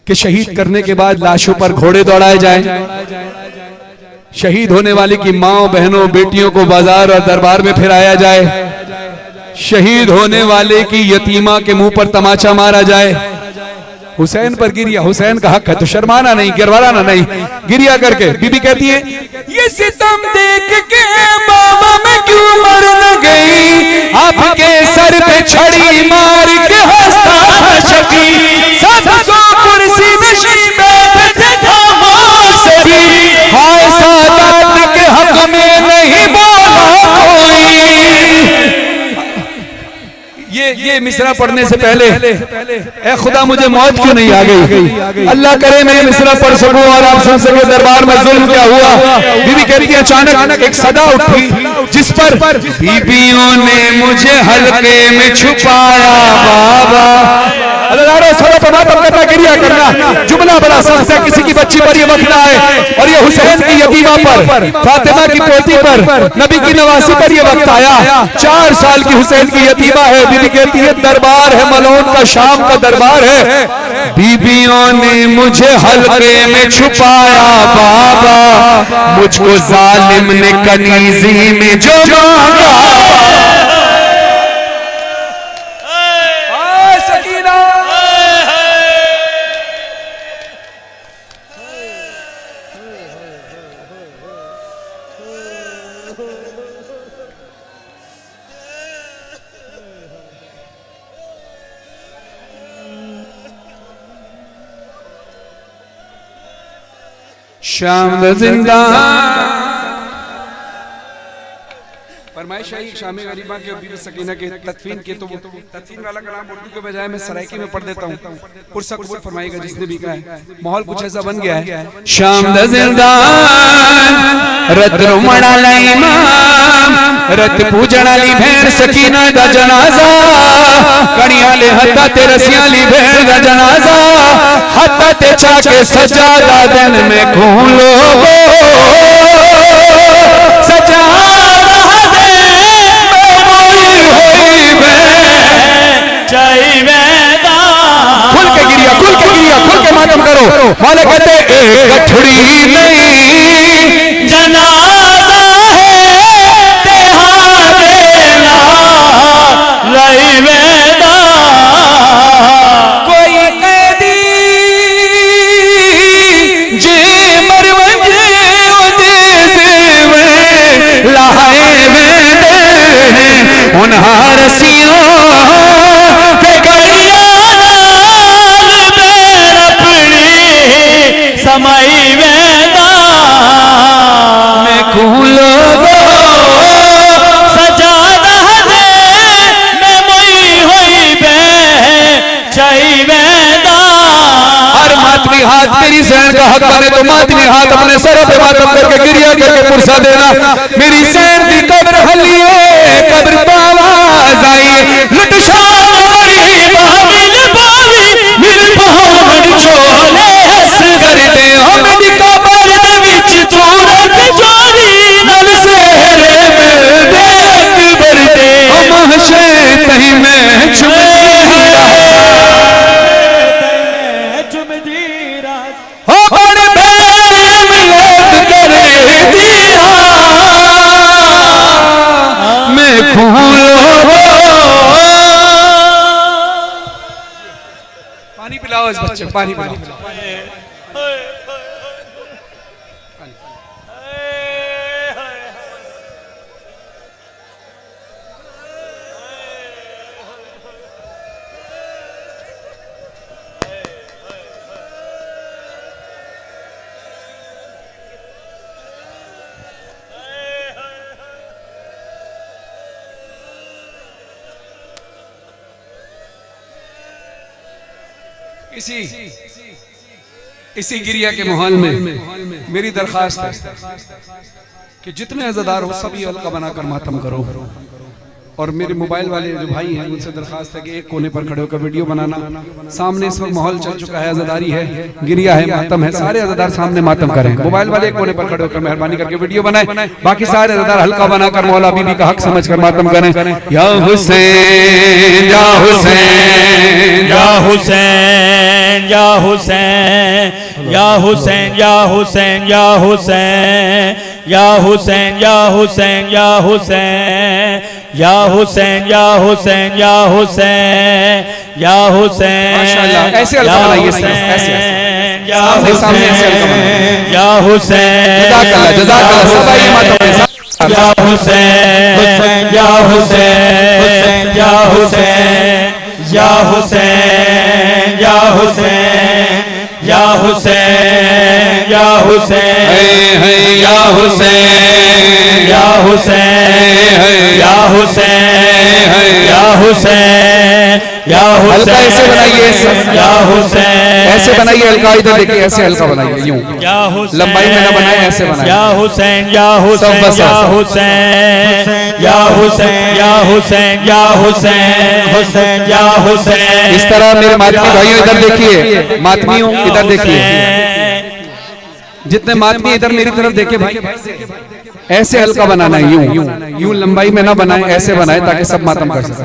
कि शहीद करने के बाद लाशों पर घोड़े दौड़ाए जाएं, शहीद होने वाली की माओ बहनों बेटियों को बाजार और दरबार में फिराया जाए, शहीद होने वाले की यतीमा के मुंह पर तमाचा मारा जाए, हुसैन पर गिरिया, हुसैन का हक है तो शर्माना नहीं, गिरवाना नहीं, गिरिया करके। बीबी कहती है ये सितम देख के बाबा मैं क्यों मर न गई, आपके सर पे छड़ी मार के हंसता शकी, 700 कुर्सी नशीं बैठे थे हाय सादात के हक में नहीं बोला कोई। ये मिसरा पढ़ने से पहले ए खुदा मुझे मौत क्यों नहीं आ गई, अल्लाह करे मैं मिसरा पढ़ सकूं और आप सुन सके दरबार में जुल्म क्या हुआ। बीबी कहती है अचानक एक सदा उठी जिस पर बीबियों ने मुझे हल्के में छुपाया बाबा, गिरिया करना जुमला बड़ा सख्त है, किसी की बच्ची पर ये वक्त आए और ये हुसैन की यतीमा पर, फातिमा की पोती पर, नबी की नवासी पर ये वक्त आया। 4 साल की हुसैन की यतीमा है। बीबी कहती है दरबार है मलौन का, शाम का दरबार है, बीबियों ने मुझे हल्के में छुपाया बाबा, मुझको जालिम ने कनीजी में जो मांगा। शाम जिंदा फरमाइश आई शाम गरीबा के बीबी सकीना के तदफीन के, तो तदफीन वाला कलाम उर्दू के बजाय मैं सराइकी में पढ़ देता हूँ। पुरसा कबूल फरमाएगा जिसने भी कहा है। माहौल कुछ ऐसा बन गया है। शाम जिंदा रत रुमड़ा इमाम रत पूजन वाली भेड़ सकीना दा जनाजा, कड़ियां ले हत्ता ते रसियां ली भेड़ दा जनाजा, हत्ता ते चाके सजादा दिन में खूलो सजादा खुल के गिरिया, खुल के गिरिया, खुल के मातम करो। वाले कहते एक गठड़ी नहीं जनाजा है तेहारे ला लई वेदा, कोई कैदी जे मरवंजे उदेसे में लाए वेदे उन्हां रसियों समाई वेदा मैं खूलो सजादा दे मैं मोई होई बे चाई वेदा। हर मातमी हाथ मेरी सैन का हक बने तो मातमी हाथ अपने सर पे मातम करके गिरिया करके पुरसा देना। मेरी सैन की कब्र हलिए कब्र आवाज आई लुट शाम बड़ी बाविल बावी मिल पहाड़ छोले हस करते मेरी कबर दे विच तूरत जोरी नल सेरे मिलदे अकबर दे महशे तही में चुमदी रात हो बड़े भेड़ बच्चे पानी पिलाओ। इसी गिरिया के माहौल में मेरी दरखास्त है कि जितने अज़ादार हो सभी हल्का बनाकर मातम करो। और मेरे मोबाइल वाले जो भाई हैं उनसे दरखास्त है कि एक कोने पर खड़े होकर वीडियो बनाना। सामने इस वक्त माहौल चल चुका है, अज़ादारी है, गिरिया है, मातम है, सारे अज़ादार सामने मातम करें। मोबाइल वाले एक कोने पर खड़े होकर मेहरबानी करके वीडियो बनाए, बाकी सारे अज़ादार हल्का बनाकर मौला बीबी का हक समझकर मातम करें। या हुसैन या हुसैन या हुसैन या हुसैन या हुसैन या हुसैन या हुसैन या हुसैन या हुसैन या हुसैन या हुसैन या हुसैन या हुसैन या हुसैन। माशाअल्लाह, ऐसे हल्का बनाइए, ऐसे या सामने ऐसे हल्का बनाइए। या हुसैन जज़ाकल्लाह सब आइए मातम में। या हुसैन या हुसैन या हुसैन या हुसैन या हुसैन या हुसैन या हुसैन या हुसैन या हुसैन या हुसैन या हुसैन या हल्का ऐसे बनाइए, या हुसैन ऐसे बनाइए हल्का, इधर देखिए ऐसे हल्का बनाइए, यूं या हुसैन लंबाई में ना बनाए, ऐसे बनाए। या हुसैन या हुसैन या हुसैन या हुसैन या हुसैन या हुसैन हुसैन या हुसैन। इस तरह मेरे मातमी भाइयों इधर देखिए, मातमियों इधर देखिए, जितने मातमी इधर मेरी तरफ देखिए भाई, ऐसे हल्का बनाना है, यूं यूं लंबाई में ना बनाए, ऐसे बनाए ताकि सब मातम कर सके।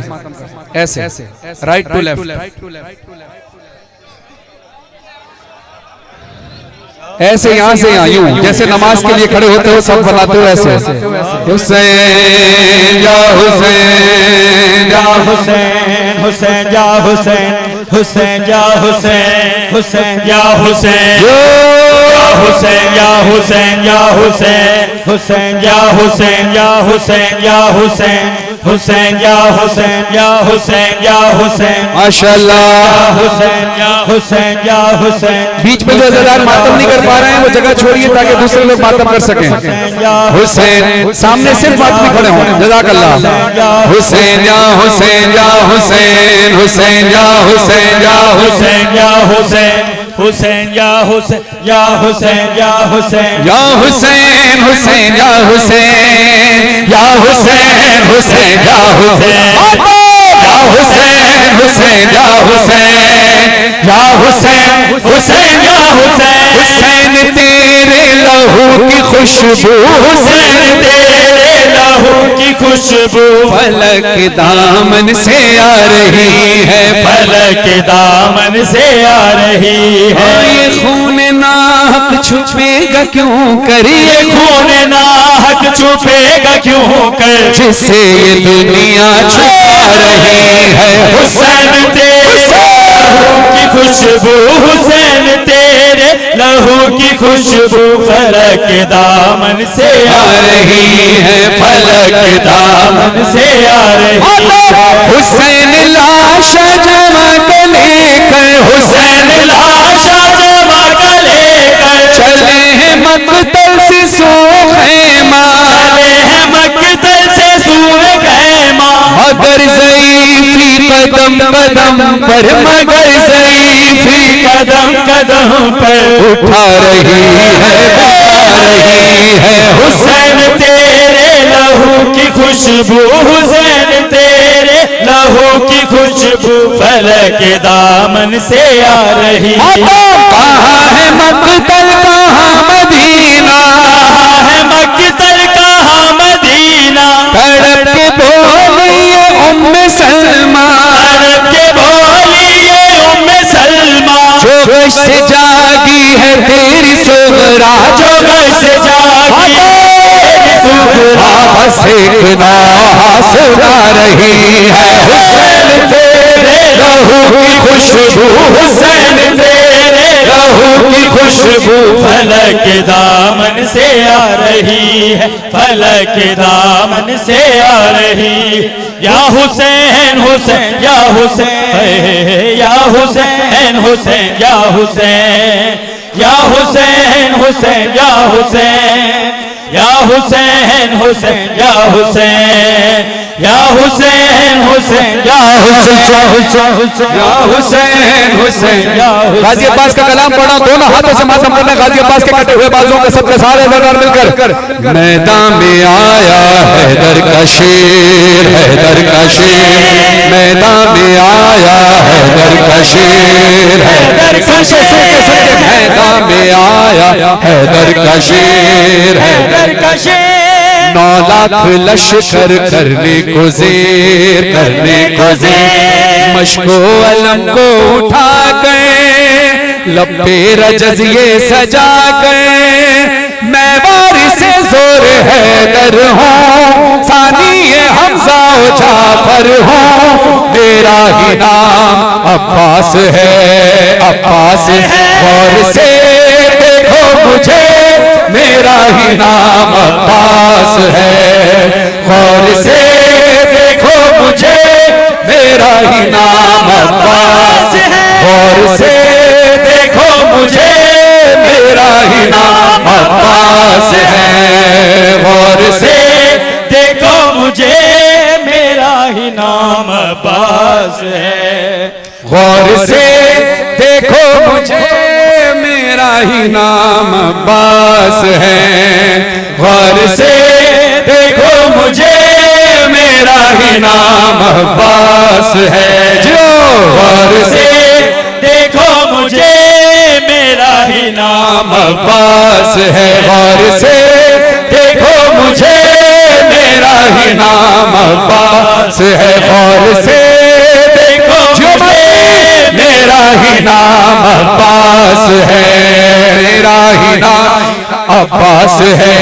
ऐसे राइट टू लेफ्ट, ऐसे यहाँ से यहाँ, यूं जैसे नमाज के लिए खड़े होते हो सब बनाते हो ऐसे। हुसैन या हुसैन या हुसैन हुसैन या हुसैन हुसैन या हुसैन हुसैन या हुसैन हुसैन या हुसैन या हुसैन हुसैन या हुसैन या हुसैन या हुसैन हुसैन या हुसैन या हुसैन या हुसैन। माशाअल्लाह, हुसैन या हुसैन या हुसैन। बीच में जो अज़ादार मातम नहीं कर पा रहे हैं वो जगह छोड़िए ताकि दूसरे लोग मातम कर सकें। हुसैन सामने सिर्फ मातमी खड़े हों, जज़ाकल्लाह। हुसैन या हुसैन या हुसैन हुसैन या हुसैन या हुसैन या हुसैन हुसैन या हुसैन या हुसैन या हुसैन या हुसैन हुसैन या हुसैन या हुसैन हुसैन या हुसैन या हुसैन हुसैन या हुसैन या हुसैन हुसैन या हुसैन। हुसैन तेरे लहू की खुशबू, हुसैन तेरे लहू की खुशबू फलक दामन से आ रही है, फलक दामन से आ रही है। ये खून नाहक छुपेगा क्यों कर, ये खून नाहक छुपेगा क्यों कर, जिसे ये दुनिया छुपा रही है। हुसैन तेरे लहू की खुशबू, हुसैन तेरे लहू की खुशबू फलक दामन से आ रही है, फलक दामन से आ रही है। हुसैन लाशा जमा के लेकर, हुसैन लाशा जमा के लेकर चले हैं मकतल से सूर खैमा, चले हैं मकतल से सूर खैमा। मगर ज़ईफ़ी कदम कदम पर, मगर ज़ईफ़ी कदम कदम पर उठा रही है हुसैन तेरे लहू की खुशबू, हुसैन तेरे लहू की खुशबू फलक दामन से आ रही है। कहाँ है मकतल कहाँ मदीना, कहाँ है मकतल कहाँ मदीना। तड़प के बोलिए उम्मे सलमा, तड़प के बोलिए उम्मे सलमा। जो गश से जागी है तेरी सुगरा, जो गश से जागी तेरी सुगरा। बस एक नाह सुना रही है। हुसैन तेरे लहू की खुशबू, हुसैन तेरे लहू की खुशबू फलक दामन से आ रही है, फलक दामन से आ रही। या हुसैन हुसैन या हुसैन, या हुसैन हुसैन या हुसैन, या हुसैन हुसैन या हुसैन, या हुसैन हुसैन या हुसैन, या हुसैन हुसैन या हुसैन, या हुसैन हुसैन। गाजी अब्बास का कलाम पढ़ा, दोनों हाथों से मातम करना, गाजी अब्बास के कटे हुए बाजुओं के सबके सारे दरबार मिलकर। मैदान में आया हैदर का शेर, हैदर का शेर, मैदान में आया हैदर का शेर, हैदर का शेर, मैदान में आया हैदर का शेर, हैदर का शेर। 9 लाख लश्कर करने को ज़ेर, करने को ज़ेर, मशको अलम को उठा गए, लब्बे रजज़ ये सजा गए। मैं वारिसे ज़ोर हैदर हूँ, सानी हमज़ा व जाफर हूँ, मेरा ही नाम अब्बास है, अब्बास है। गौर से देखो मुझे, मेरा ही नाम अब्बास है। गौर से देखो मुझे, मेरा ही नाम अब्बास है। गौर से देखो मुझे, मेरा ही नाम अब्बास है। गौर से देखो मुझे, मेरा ही नाम अब्बास है। गौर से देखो मुझे, मेरा ही नाम अब्बास है। गौर से देखो मुझे, मेरा ही नाम अब्बास है। जो गौर से देखो मुझे, मेरा ही नाम अब्बास है। गौर से देखो मुझे, मेरा ही नाम अब्बास है। गौर से देखो मुझे, मेरा ही नाम अब्बास है, मेरा ही नाम अब्बास है।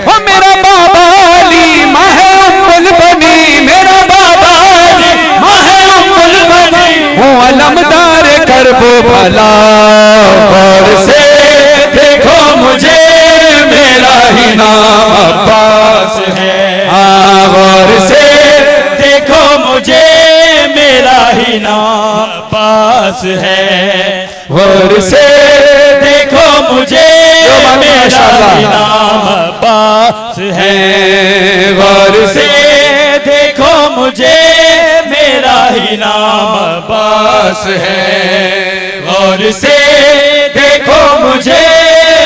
ओ मेरा बाबा अली माहे उम्मुल बनी, मेरा बाबा अली माहे उम्मुल बनी, हूँ अलमदार करबो भला। गौर से देखो मुझे, मेरा ही नाम अब्बास है। हाँ गौर से देखो मुझे, मेरा ही नाम अब्बास है। गौर से देखो मुझे, मेरा ही नाम अब्बास है। गौर से देखो मुझे, मेरा ही नाम अब्बास है। गौर से देखो मुझे,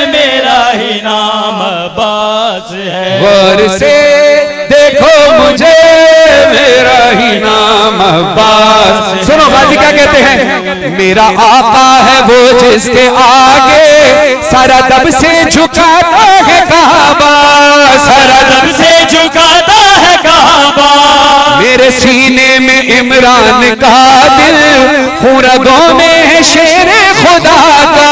मेरा ही नाम अब्बास है। गौर से देखो मुझे, मेरा ही नाम अब्बास। सुनो गाजी क्या कहते हैं, मेरा आका है वो जिसके आगे सारा दब से झुकाता है काबा, सारा दब से झुकाता है काबा। मेरे सीने में इमरान का दिल, खुरदों में है शेर खुदा का,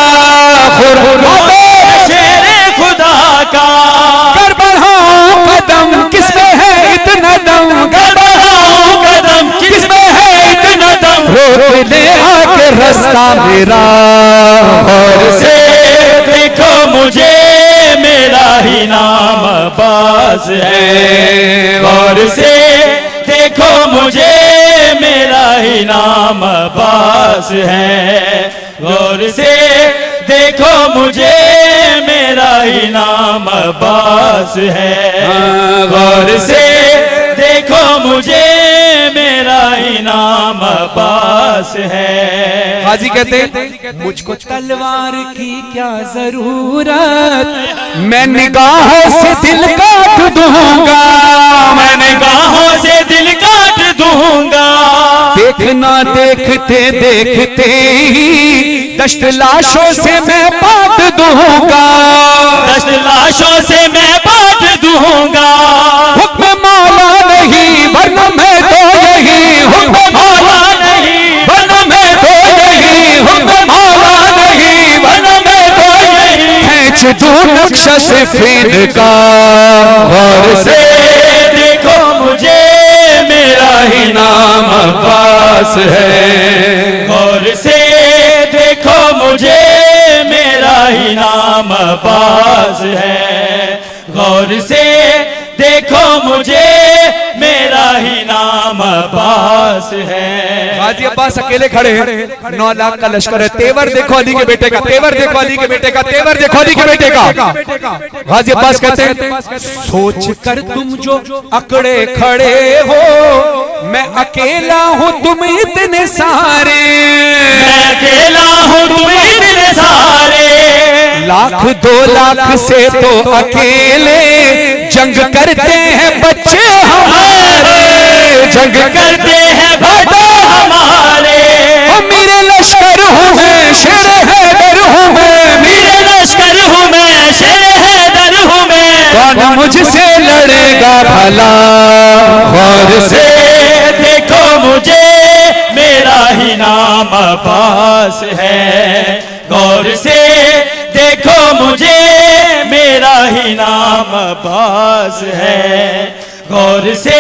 खुरदों में शेर खुदा का। कर बढ़ाओ कदम, किसमें है इतना दम, कर बढ़ाओ कदम, किसमें है इतना दम, रोक ले आके रास्ता मेरा। गौर से देखो मुझे, मेरा ही नाम अब्बास है। गौर से देखो मुझे, मेरा ही नाम अब्बास है। गौर से देखो मुझे, मेरा ही नाम अब्बास है। गौर से देखो मुझे, मेरा ही नाम अब्बास है। हाजी कहते मुझको तलवार की क्या जरूरत, मैं निगाहों से दिल काट दूंगा, मैं निगाहों से दिल काट दूंगा। देखना देखते देखते ही दश्त लाशों से मैं बांट दूंगा, दश्त लाशों से मैं बांट दूंगा। हुक्म मौला नहीं वरना मैं तो यही, हुक्म मौला नहीं वरना मैं तो यही, हुक्म मौला नहीं वरना मैं तो यही। खींच दूं नक्शा सफेद का। गौर से देखो मुझे, मेरा ही नाम अब्बास है। गौर से देखो मुझे, नाम अब्बास है। गौर से देखो मुझे, मेरा ही नाम अब्बास है। गाजी अब्बास अकेले खड़े हैं, 9 लाख का लश्कर है। तेवर देखो अली के बेटे का, तेवर देखो अली के बेटे का, तेवर देखो अली के बेटे का। गाजी अब्बास कहते हैं, सोच कर तुम जो अकड़े खड़े हो, मैं अकेला हूँ तुम इतने सारे, मैं अकेला हूँ तुम इतने सारे। लाख 2 लाख से तो अकेले जंग करते हैं बच्चे हमारे, जंग करते हैं बच्चे हमारे। मेरे लश्कर हूँ मैं, शेर हैदर हूँ मैं, मेरे लश्कर हूँ मैं, शेर हैदर हूँ मैं। कौन मुझसे लड़ेगा भला, गौर से देखो मुझे, मेरा ही नाम अब्बास है। गौर से देखो मुझे, मेरा ही नाम अब्बास है। गौर से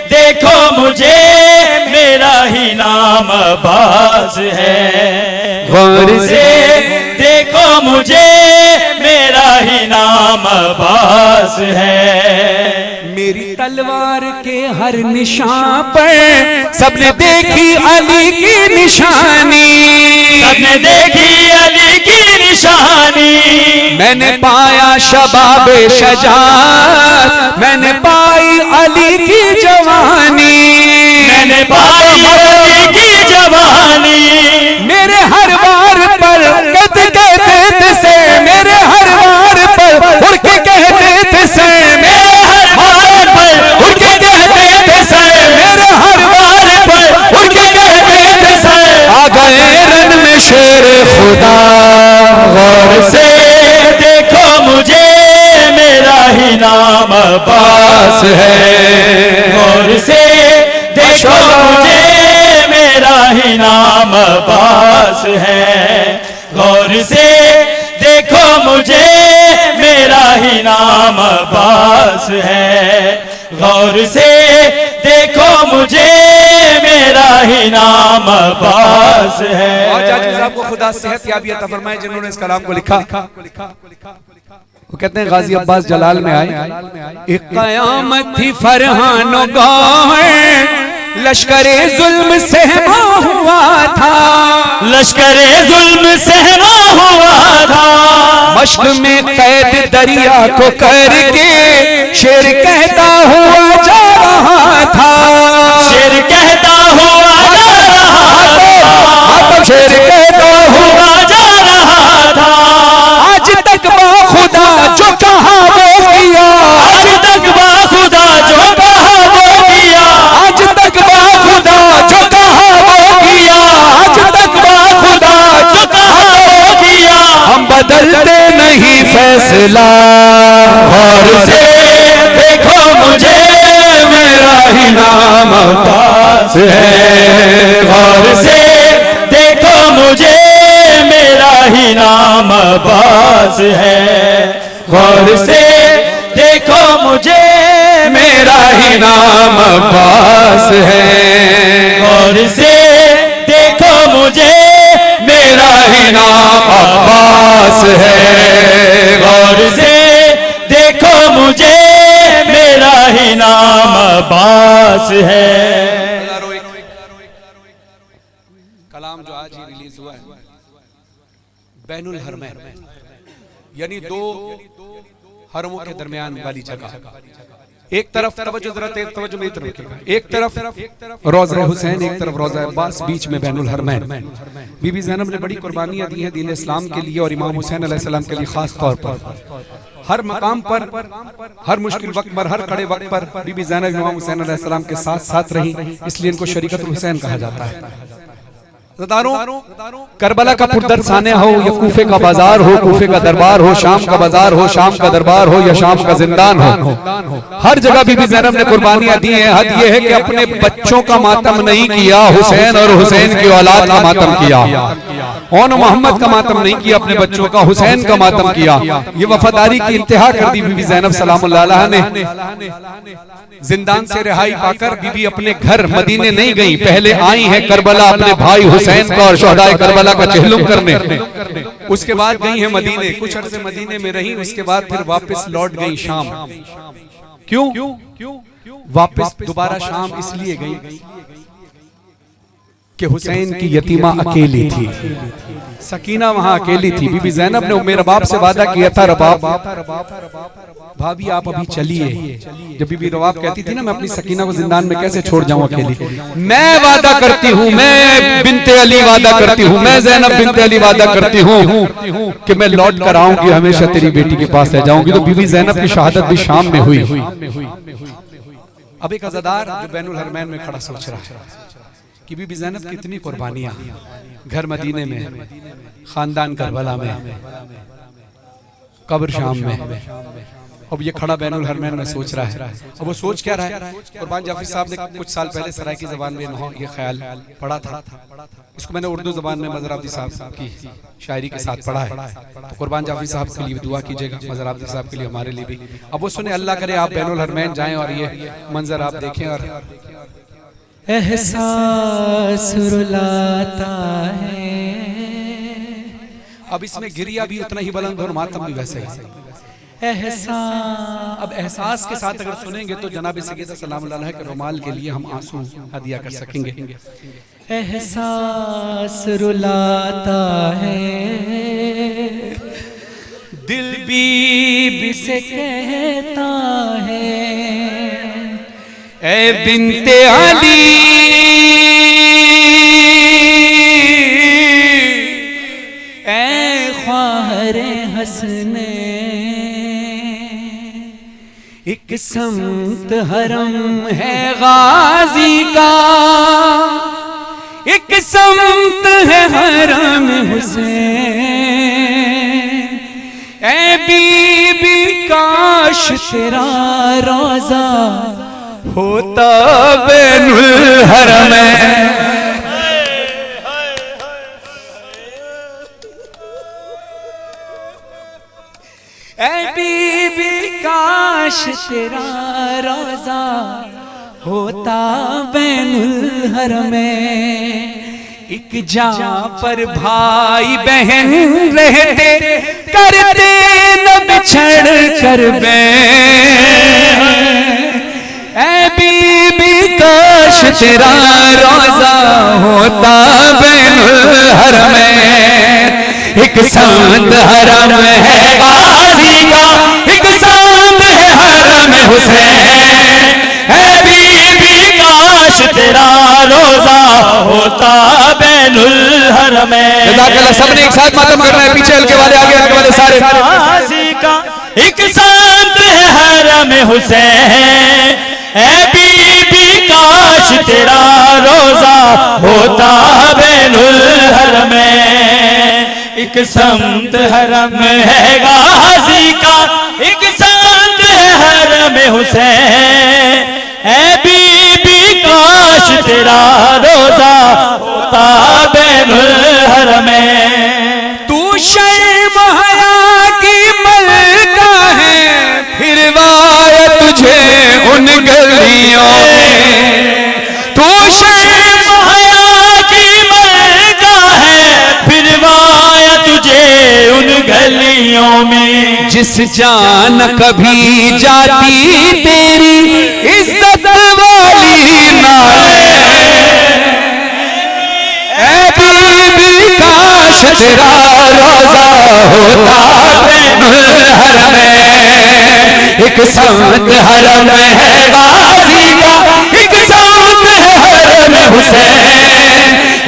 देखो मुझे, मेरा ही नाम अब्बास है। गौर से देखो मुझे, मेरा ही नाम अब्बास है। मेरी तलवार के हर निशान पर सबने देखी अली की निशानी, सबने देखी अली की निशानी। मैंने पाया शबाबे शजात, मैंने पाई अली की जवानी, मैंने पाई अली की जवानी। मेरे हर वार पर कहते थे से, मेरे हर वार पर उड़ के कहते थे से, मेरे हर वार पर उड़ के कहते थे से, मेरे हर वार पर उड़ के कहते थे से, आ गए रन में शेर खुदा। गौर से देखो मुझे, मेरा ही नाम अब्बास है। गौर से देखो मुझे, मेरा ही नाम अब्बास है। गौर से देखो मुझे, मेरा ही नाम अब्बास है। गौर से देखो मुझे, मेरा ही नाम अब्बास है। और चाची साहब को खुदा सेहत याबी अता फरमाए जिन्होंने इस कलाम को लिखा। वो कहते हैं गाजी अब्बास जलाल में आए, एक कयामत थी फरहानो गाँव, लश्करे जुल्म सहमा हुआ था, लश्करे जुल्म सहमा हुआ था। मश्क में कैद दरिया को करके शेर कहता हुआ जा रहा था, शेर कहता हुआ जा रहा था, शेर कहता हुआ जा रहा था। आज तक खुदा जो कहा वो किया, आज तक खुदा जो कहा वो किया, आज तक खुदा जो कहा वो किया, आज तक खुदा जो कहा वो किया। हम बदलते नहीं फैसला। गौर से देखो मुझे, मेरा ही नाम अब्बास है। गौर से देखो मुझे, मेरा ही नाम अब्बास है। गौर से देखो मुझे, मेरा ही नाम अब्बास है। गौर से देखो मुझे, मेरा ही नाम अब्बास है। गौर से देखो मुझे, मेरा ही नाम अब्बास है। कलाम जो आज ही रिलीज हुआ है, बैनुल हरमैन, यानी 2 हरमों के दरमियान वाली जगह। एक तरफ तवज्जो जरा तेज तवज्जो मेरी तरफ रखिएगा, एक तरफ रोज़ा हुसैन, एक तरफ रोज़ा अब्बास, बीच में बैनुल हरमैन। बीबी ज़ैनब ने बड़ी कुर्बानियां दी हैं दीन इस्लाम के लिए और इमाम हुसैन अलैहिस्सलाम के लिए खास तौर पर। हर मकाम पर, हर मुश्किल वक्त पर, हर कड़े वक्त पर बीबी ज़ैनब इमाम हुसैन अलैहिस्सलाम के साथ साथ रही, इसलिए इनको शरीकतुल हुसैन कहा जाता है। करबला का पुरदर्द सानिया हो या कूफे का बाजार हो, कूफे का दरबार हो, शाम का बाजार हो, शाम का दरबार हो या शाम का जिंदान हो, हर जगह बीबी ज़ैनब ने कुर्बानियां दी हैं। हद ये है कि अपने बच्चों का मातम नहीं किया, हुसैन और हुसैन की औलाद का मातम किया। ओन मोहम्मद का मातम नहीं किया, अपने बच्चों का, हुसैन का मातम किया। ये वफादारी की इंतहा कर दी बीबी ज़ैनब सलामुल्लाह अलैहा ने। जिंदान से रिहाई पाकर बीबी अपने घर मदीने नहीं गई, पहले आई हैं करबला अपने भाई हुसैन का और शोहदाए करबला का चेहलुम करने। उसके बाद गई है मदीने, कुछ अरसे मदीने में रही, उसके बाद फिर वापस लौट गई शाम। क्यों? वापस दोबारा शाम इसलिए गई कि हुसैन की यतीमा अकेली थी, सकीना वहां अकेली थी। बीबी ज़ैनब ने मेरे बाप से वादा किया था, रबाब भाभी आप अभी चलिए। जब बीबी रबाब कहती थी ना मैं अपनी सकीना को जिंदान में कैसे छोड़ जाऊं अकेली, मैं वादा करती हूँ, मैं बिनते अली वादा करती हूँ, मैं ज़ैनब बिनते अली वादा करती हूँ कि मैं लौट कर आऊंगी, हमेशा तेरी बेटी के पास रह जाऊंगी। तो बीबी ज़ैनब की शहादत भी शाम में हुई। अब एक अज़ादार जो बैनुल हरमैन में खड़ा सोच रहा है कि बीबी ज़ैनब कितनी कुर्बानियां, घर मदीने में, खानदान करबला में, कब्र शाम में। अब ये खड़ा बैनुल हरमैन में सोच रहा है। अब वो सोच क्या रहा है? कुर्बान जाफरी साहब ने कुछ साल पहले सराय की ज़बान में ये ख्याल पढ़ा था, इसको मैंने उर्दू ज़बान में मज़हर आब्दी साहब की शायरी के साथ पढ़ा है। तो कुर्बान जाफरी साहब के लिए दुआ कीजिएगा, मज़हर आब्दी साहब के लिए, हमारे लिए भी। अब वो सुने, अल्लाह करे आप बैनुल हरमैन जाएं और ये मंजर आप देखें और एहसास रुलाता है। अब इसमें गिरिया भी उतना ही बुलंद और मातम भी वैसे ही। एहसास, अब एहसास के साथ अगर सुनेंगे तो जनाब सैयदा सलामुल्लाह अलैह के रुमाल के लिए हम आंसू हदिया कर सकेंगे। एहसास रुलाता है, दिल बीबी से कहता है, ए बिनते अली ए ख्वाहरे हसने, एक समत हरम है गाजी का, एक समत है हरम हुसैन। ए बीबी काश तेरा रोजा होता बैनुल हरमैन। ऐ बीबी काश तेरा रोजा होता बैनुल हरमैन। एक जा पर भाई बहन रहते, करते न बिछड़ कर बैन। ऐ बीबी काश तेरा रोजा होता बैनुल हरमैन। एक संत हरम है गाजी का, एक संत है हरम हुसैन। ऐ बीबी काश तेरा रोजा होता बैनुल हरमैन। सबने एक साथ मातम करना है, पीछे हल्के वाले आगे हल्के वाले सारे। गाजी का एक संत है हरम हुसैन। ऐ बीबी काश तेरा रोजा होता बैनुल हरमैन। एक संत हरम है गाजी का, एक संत है हरम हुसैन। ऐ बीबी काश तेरा रोजा होता बैनुल हरमैन। तू शर्म हया की मलका है, फिर वाया तुझे उन गलियों में। तू शर्म हया की मलका है, फिर वाया तुझे उन गलियों में। जिस जान कभी जाती तेरी इज्जत वाली नाले। ऐ बीबी काश तेरा रोजा होता बैनुल हरमैन। एक संत हरम है गाजी का, एक संत है हरम हुसैन।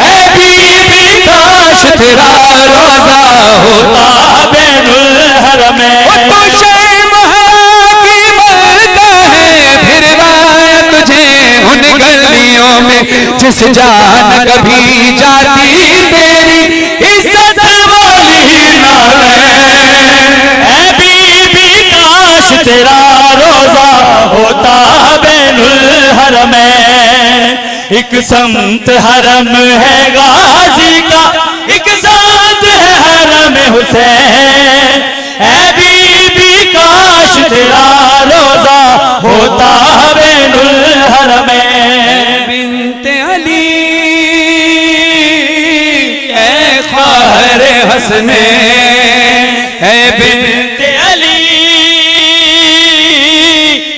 ऐ बीबी काश तेरा रोजा होता बैनुल हरमैन। तू शर्म हया की मलका है, फिर वाया तुझे उन गलियों में। जिस जान कभी जाती तेरी इज्जत वाली नाले। ऐ बीबी काश तेरा रोजा होता बैनुल हरमैन। एक संत हरम है गाजी का, एक संत है हरम हुसैन। ऐ बीबी काश तेरा रोजा होता बैनुल हरमैन। बिनते अली ए ख्वाहिश ख्वाहर हसनैन ऐ बिन्ते अली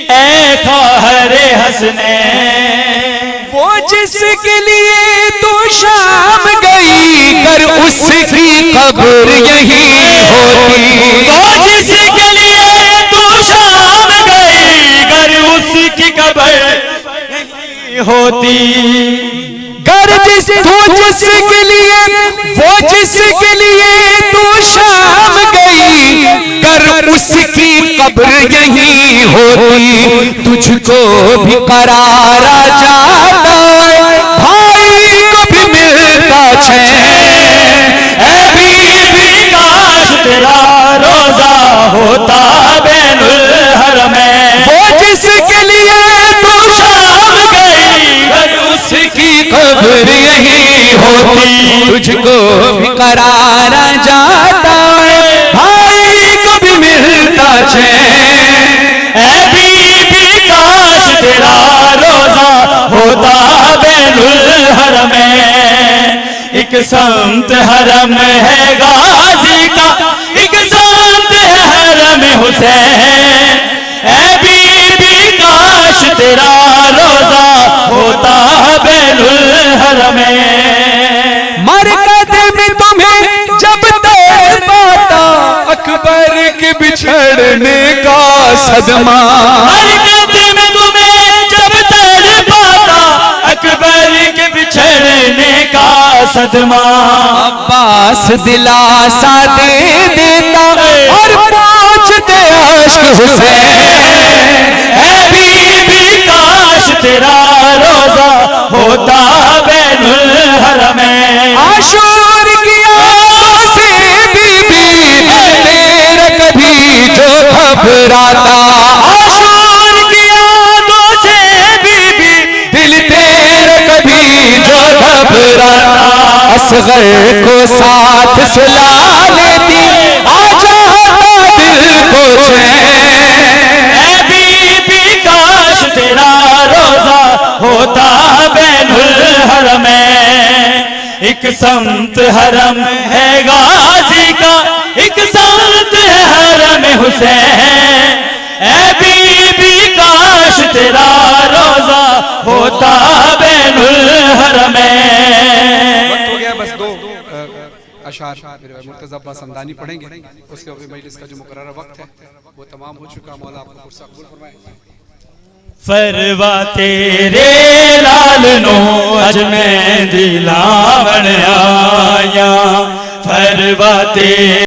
ऐ ख्वाहर हसनैन। वो जिसके लिए तू शाम गई कर उसकी कब्र यही होती। वो जिसके लिए तू शाम गई कर उसकी कब्र यही होती। जिसके लिए वो जिसके लिए तू शाम गई कर उसकी कब्र यही होती। तुझको भी करारा जाता भाई को भी मिलता चैन ऐ बीबी काश तेरा रोजा होता बैनुल हरमैन। वो जिसके लिए तू शाम गई कर उसकी कब्र यही होती। तुझको भी करारा जाता भाई को भी मिलता चैन ऐ बीबी काश तेरा रोजा होता बैनुल हरमैन। एक संत हरम है गाजी का एक संत है हरम हुसैन ऐ बीबी काश तेरा रोजा होता बैनुल हरमैन। मरकत में तुम्हें जब तक पाता अकबर के बिछड़ने का सदमा। मरकत में तुम्हें जब तक पाता अकबर के बिछड़ने का सदमा। अब्बास दिलासा दे देता और पहुंचते आश्क हुसैन ऐ बीबी काश तेरा रोजा होता बैनुल हरमैन। आशूर किया से बीबी तेरा कभी जो घबराता। आशूर किया तो से बीबी दिल तेरा कभी जो घबराता। असगर को साथ सुला लेती आ जाता दिल को चैन ऐ बीबी काश तेरा रोजा होता बैनुल हरमैन। एक संत हरम है गाजी का एक संत है हरम हुसैन ऐ बीबी काश तेरा रोजा होता बैनुल हरमैन। वक्त हो गया, बस दो अशार मुर्तज़ा अब्बास हमदानी पढ़ेंगे, उसके बाद मजलिस का जो मुकर्रर वक्त है वो तमाम हो चुका। मौला आपको फुर्सत कबूल फरमाए। फरवा तेरे लालनो अज मैं दिलावन आया फरवा तेरे